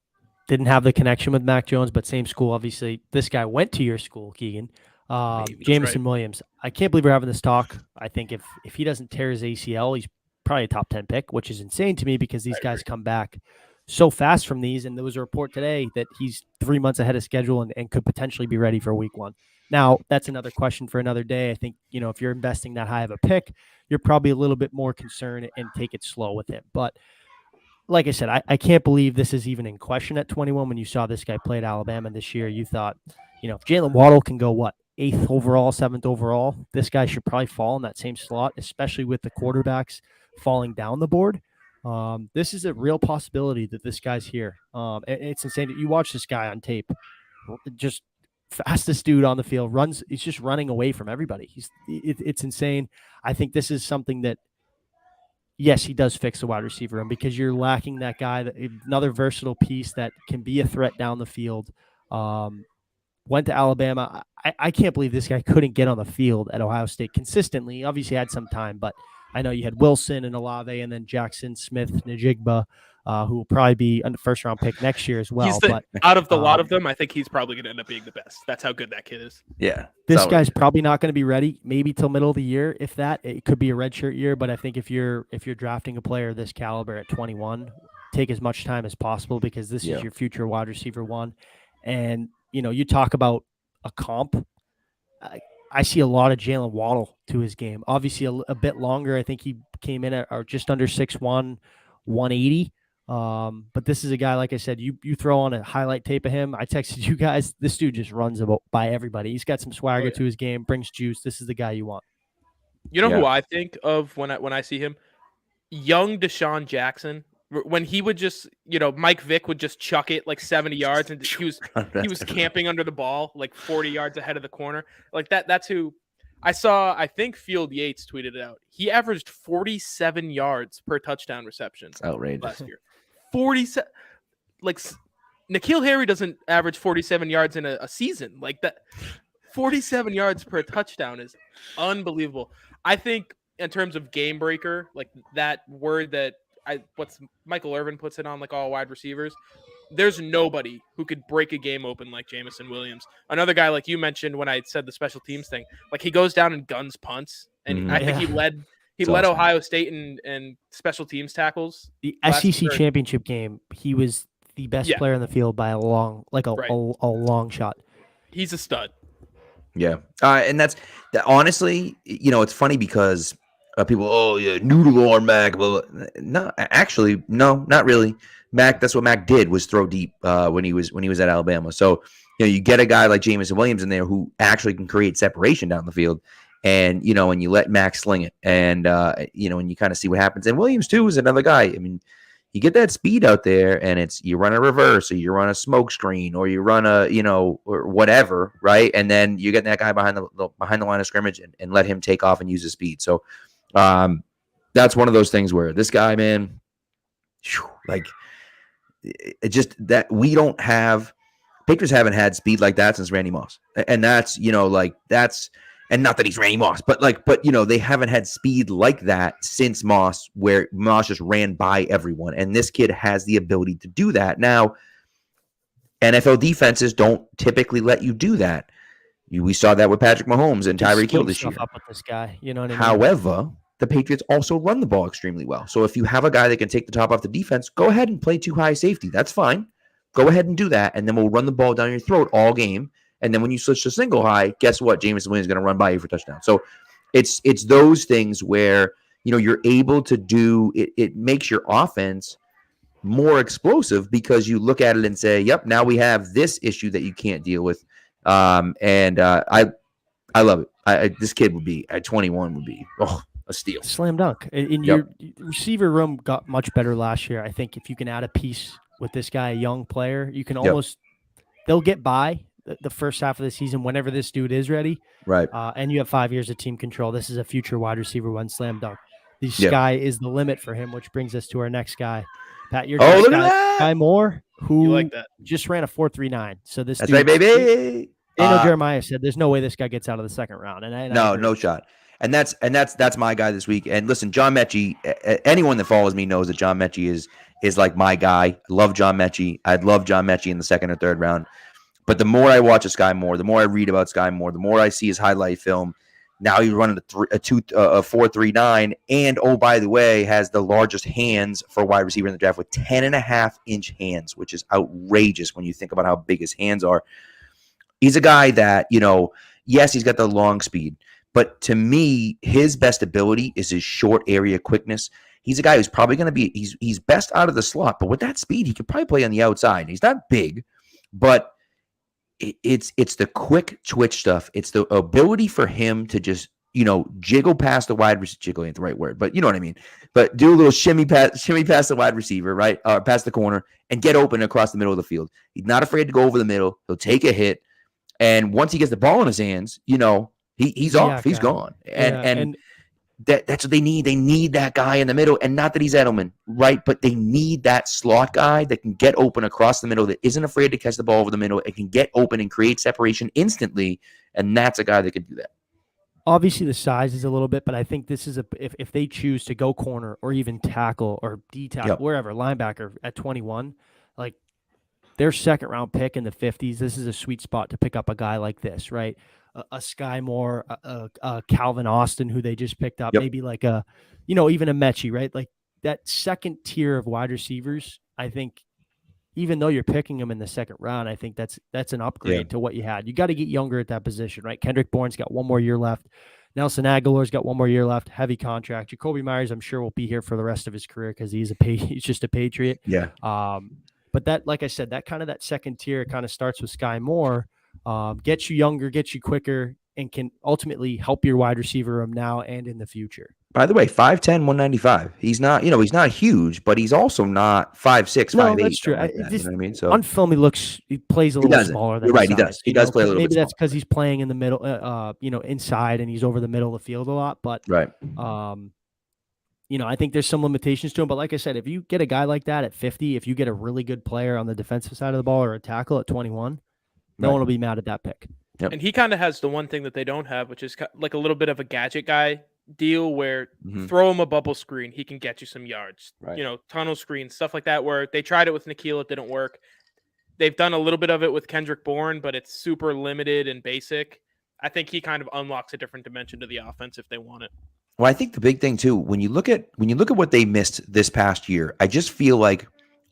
Didn't have the connection with Mac Jones, but same school. Obviously, this guy went to your school, Keegan. Jameson Williams. I can't believe we're having this talk. I think if he doesn't tear his ACL, he's probably a top 10 pick, which is insane to me because these guys come back so fast from these. And there was a report today that he's 3 months ahead of schedule and could potentially be ready for week 1. Now, that's another question for another day. I think, if you're investing that high of a pick, you're probably a little bit more concerned and take it slow with him. But like I said, I can't believe this is even in question at 21. When you saw this guy play at Alabama this year, you thought, if Jalen Waddle can go, 8th overall, 7th overall, this guy should probably fall in that same slot, especially with the quarterbacks falling down the board. This is a real possibility that this guy's here. It's insane that you watch this guy on tape, just fastest dude on the field, he's just running away from everybody. It's insane. I think this is something that, yes, he does fix the wide receiver room because you're lacking that guy, another versatile piece that can be a threat down the field. Went to Alabama. I can't believe this guy couldn't get on the field at Ohio State consistently. Obviously had some time, but I know you had Wilson and Olave and then Jackson Smith-Njigba, who will probably be a first-round pick next year as well. But out of the lot of them, I think he's probably going to end up being the best. That's how good that kid is. Yeah. This guy's probably not going to be ready maybe till middle of the year. If that, it could be a redshirt year. But I think if you're drafting a player this caliber at 21, take as much time as possible because this is your future wide receiver 1. And you talk about a comp. I see a lot of Jalen Waddle to his game. Obviously, a bit longer. I think he came in at or just under 6'1", 180. But this is a guy, like I said, you throw on a highlight tape of him. I texted you guys. This dude just runs by everybody. He's got some swagger to his game, brings juice. This is the guy you want. You know who I think of when I see him? Young Deshaun Jackson. When he would just, Mike Vick would just chuck it like 70 yards and he was camping under the ball like 40 yards ahead of the corner. Like that's who I saw. I think Field Yates tweeted it out. He averaged 47 yards per touchdown reception. It's outrageous. Last year. 47. Like N'Keal Harry doesn't average 47 yards in a season. Like that 47 yards per touchdown is unbelievable. I think in terms of game breaker, like that word that what's Michael Irvin puts it on like all wide receivers. There's nobody who could break a game open like Jameson Williams. Another guy like you mentioned when I said the special teams thing, like he goes down and guns punts, and I think he led awesome. Ohio State in special teams tackles. The SEC championship game, he was the best player in the field by a long shot. He's a stud. Yeah, and that's honestly, it's funny because. People, noodle on Mac. Well, no, actually, no, not really. Mac, that's what Mac did was throw deep when he was at Alabama. So, you get a guy like Jameson Williams in there who actually can create separation down the field, and and you let Mac sling it, and and you kind of see what happens. And Williams too is another guy. I mean, you get that speed out there, and it's you run a reverse, or you run a smoke screen, or you run a or whatever, right? And then you get that guy behind the line of scrimmage and let him take off and use his speed. So. That's one of those things where this guy, man, like it just that we don't have Patriots haven't had speed like that since Randy Moss. And that's, and not that he's Randy Moss, but they haven't had speed like that since Moss, where Moss just ran by everyone. And this kid has the ability to do that. Now, NFL defenses don't typically let you do that. We saw that with Patrick Mahomes and Tyreek Hill this year. Up with this guy, you know what I mean? However, the Patriots also run the ball extremely well. So if you have a guy that can take the top off the defense, go ahead and play too high safety. That's fine. Go ahead and do that, and then we'll run the ball down your throat all game. And then when you switch to single high, guess what? Jameson Williams is going to run by you for a touchdown. So it's those things where you're able to do it. It makes your offense more explosive because you look at it and say, "Yep, now we have this issue that you can't deal with." I love it. This kid would be at 21 would be a steal, slam dunk. Your receiver room got much better last year. I think if you can add a piece with this guy, a young player, you can almost they'll get by the first half of the season whenever this dude is ready. Right. And you have 5 years of team control. This is a future wide receiver one, slam dunk. The sky is the limit for him, which brings us to our next guy. Pat, your look at that. Skyy Moore, who You like that? just ran a 4.39. So this That's dude, right, baby. Jeremiah said there's no way this guy gets out of the second round. And no shot. And that's my guy this week. And listen, John Mechie, anyone that follows me knows that John Mechie is like my guy. I love John Mechie. I'd love John Mechie in the second or third round. But the more I watch Skyy Moore, the more I read about Skyy Moore, the more I see his highlight film. Now he's running a 4.39, and by the way, has the largest hands for a wide receiver in the draft with 10.5-inch hands, which is outrageous when you think about how big his hands are. He's a guy that, yes, he's got the long speed, but to me, his best ability is his short area quickness. He's a guy who's probably going to be he's best out of the slot, but with that speed, he could probably play on the outside. He's not big, but it's the quick twitch stuff. It's the ability for him to just jiggle past the wide receiver. Jiggle ain't the right word, but you know what I mean. But do a little shimmy past the wide receiver, right, past the corner, and get open across the middle of the field. He's not afraid to go over the middle. He'll take a hit, and once he gets the ball in his hands, he's off. He's gone, and that's what they need. They need that guy in the middle, and not that he's Edelman, right? But they need that slot guy that can get open across the middle, that isn't afraid to catch the ball over the middle, and can get open and create separation instantly, and that's a guy that can do that. Obviously, the size is a little bit, but I think this is if they choose to go corner or even tackle or D-tackle, wherever, linebacker at 21, like their second round pick in the 50s, this is a sweet spot to pick up a guy like this, right? A Skyy Moore, a Calvin Austin, who they just picked up, maybe like even a Mechie, right? Like that second tier of wide receivers, I think, even though you're picking them in the second round, I think that's an upgrade to what you had. You got to get younger at that position, right? Kendrick Bourne's got 1 more year left. Nelson Aguilar's got 1 more year left. Heavy contract. Jacoby Myers, I'm sure, will be here for the rest of his career because he's just a Patriot. Yeah. But that, like I said, that second tier kind of starts with Skyy Moore. Gets you younger, gets you quicker, and can ultimately help your wide receiver room now and in the future. By the way, 5'10", 195. He's not, he's not huge, but he's also not 5'6", 5'8". No, that's true. Like that, you know what I mean? So on film, he plays a little smaller than You're right. size, He does. He does play a little bit Maybe that's because he's playing in the middle, inside, and he's over the middle of the field a lot. But right. I think there's some limitations to him. But like I said, if you get a guy like that at 50, if you get a really good player on the defensive side of the ball or a tackle at 21, no one will be mad at that pick. Yep. And he kind of has the one thing that they don't have, which is like a little bit of a gadget guy deal where throw him a bubble screen, he can get you some yards. Right. Tunnel screen, stuff like that, where they tried it with Nikhil, it didn't work. They've done a little bit of it with Kendrick Bourne, but it's super limited and basic. I think he kind of unlocks a different dimension to the offense if they want it. Well, I think the big thing too, when you look at what they missed this past year, I just feel like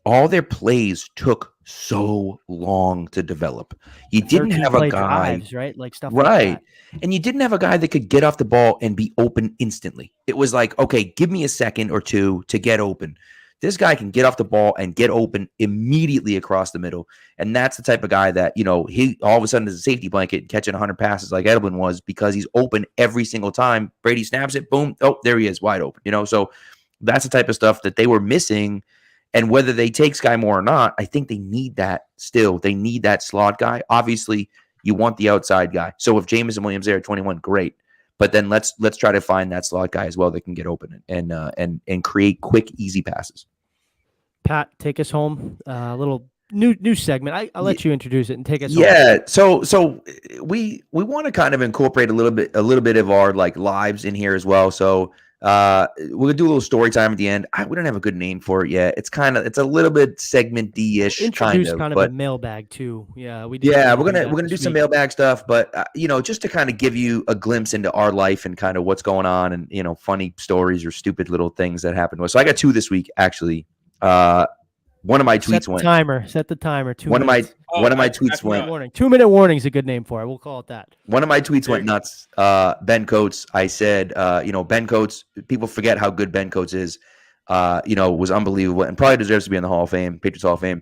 all their plays took so long to develop. You didn't have a guy, drives, right? Like stuff right? like that. And you didn't have a guy that could get off the ball and be open instantly. It was like, okay, give me a second or two to get open. This guy can get off the ball and get open immediately across the middle. And that's the type of guy that, he all of a sudden is a safety blanket catching 100 passes like Edelman was because he's open every single time. Brady snaps it, boom, oh, there he is, wide open. So that's the type of stuff that they were missing. And whether they take Skyy Moore or not, I think they need that still. They need that slot guy. Obviously, you want the outside guy. So if Jameson Williams there at 21, great. But then let's try to find that slot guy as well that can get open and create quick, easy passes. Pat, take us home. A little new segment. I'll let you introduce it and take us home. Yeah. So we want to kind of incorporate a little bit of our like lives in here as well. So We're gonna do a little story time at the end. We don't have a good name for it yet. It's a little bit segment-y-ish, Introduce kind kind of a but mailbag too. Yeah, we yeah, didn't we're that gonna do this some week. mailbag stuff, but just to kind of give you a glimpse into our life and kind of what's going on, and funny stories or stupid little things that happened to us. So I got 2 this week actually. One of my tweets went. Set the timer. 2 One minutes. of my tweets went. Warning. 2-minute warning is a good name for it. We'll call it that. One of my tweets went nuts. Ben Coates. I said, Ben Coates. People forget how good Ben Coates is. Was unbelievable and probably deserves to be in the Hall of Fame, Patriots Hall of Fame.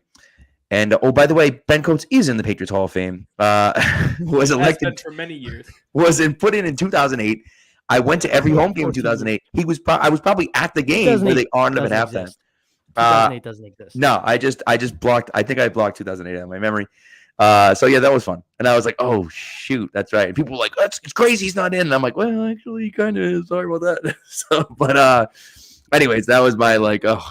And by the way, Ben Coates is in the Patriots Hall of Fame. Was elected for many years. Was put in 2008. I went to every home game in 2008. I was probably at the game where they honored him at halftime. 2008 doesn't exist. No, I just blocked. I think I blocked 2008 out of my memory. So yeah, that was fun. And I was like, oh shoot, that's right. And people were like, it's crazy he's not in. And I'm like, well, actually, he kind of is. Sorry about that. But anyways, that was my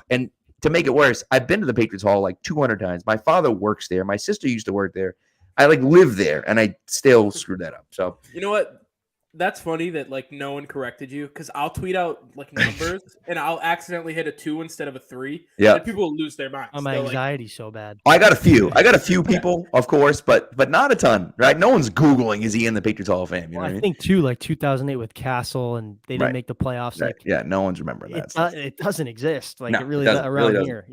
and to make it worse, I've been to the Patriots Hall like 200 times. My father works there. My sister used to work there. I live there, and I still screwed that up. So you know what? That's funny that no one corrected you, because I'll tweet out numbers and I'll accidentally hit a 2 instead of a 3. Yeah, and people will lose their minds. Oh, my anxiety's so bad. I got a few people, of course, but not a ton, right? No one's Googling, is he in the Patriots Hall of Fame? I think too, 2008 with Castle, and they didn't make the playoffs. Right. Yeah, no one's remembering that. It doesn't exist. No, it really doesn't, around here,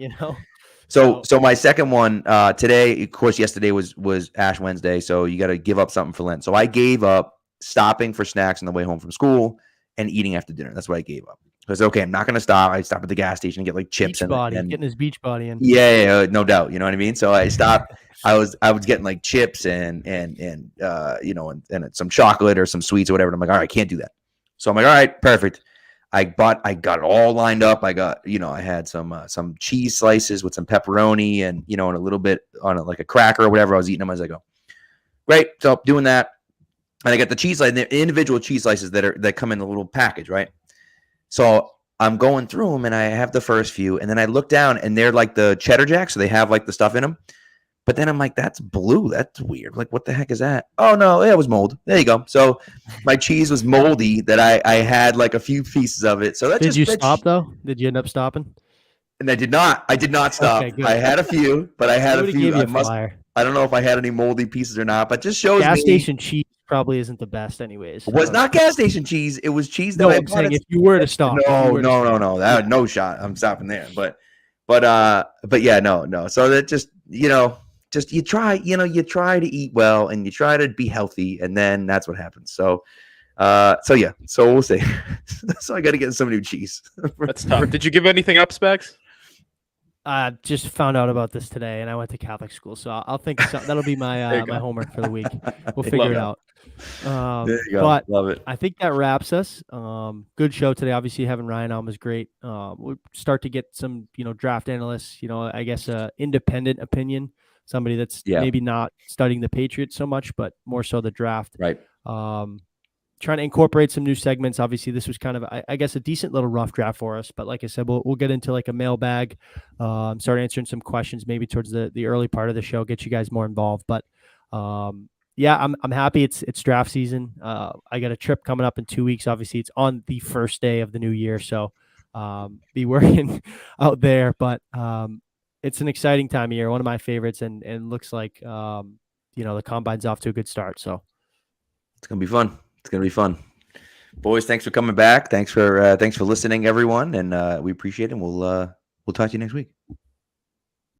So my second one today, of course, yesterday was Ash Wednesday, so you got to give up something for Lent. So I gave up stopping for snacks on the way home from school and eating after dinner. That's what I gave up. Because okay, I'm not going to stop. I stop at the gas station and get chips and getting his beach body in. Yeah, no doubt. You know what I mean? So I stopped. I was getting chips and some chocolate or some sweets or whatever. And I'm like, all right, I can't do that. So I'm like, all right, perfect. I got it all lined up. I got, I had some cheese slices with some pepperoni and, and a little bit on a cracker or whatever. I was eating them as I go. Great. So doing that. And I got the cheese slices, the individual cheese slices that come in the little package, right? So I'm going through them, and I have the first few, and then I look down, and they're like the cheddar jack, so they have the stuff in them. But then I'm like, that's blue. That's weird. What the heck is that? Oh no, it was mold. There you go. So my cheese was moldy. That I had a few pieces of it. So that did you stop though? Did you end up stopping? And I did not. I did not stop. Okay, I had a few, but I had a few. I don't know if I had any moldy pieces or not, but just shows gas station cheese probably isn't the best anyways. It was not gas station cheese. It was cheese that I'm saying if you were to stop. No. That no shot. I'm stopping there. But yeah, no. So that just you try to eat well and you try to be healthy, and then that's what happens. So yeah. So we'll see. So I got to get some new cheese. That's tough. Did you give anything up, Specs? Just found out about this today, and I went to Catholic school, so I'll think that'll be my my homework for the week. We'll figure it out. There you go. But love it. I think that wraps us. Good show today. Obviously, having Ryan on was great. We'll start to get some, draft analysts. I guess independent opinion, somebody that's maybe not studying the Patriots so much, but more so the draft. Right. Trying to incorporate some new segments. Obviously, this was kind of, I guess, a decent little rough draft for us. But like I said, we'll get into a mailbag, start answering some questions maybe towards the early part of the show, get you guys more involved. But yeah, I'm happy it's draft season. I got a trip coming up in 2 weeks. Obviously, it's on the first day of the new year, so be working out there. But it's an exciting time of year, one of my favorites, and looks like the combine's off to a good start. So it's gonna be fun. It's gonna be fun, boys. Thanks for coming back. Thanks for listening, everyone, and we appreciate it. And we'll talk to you next week.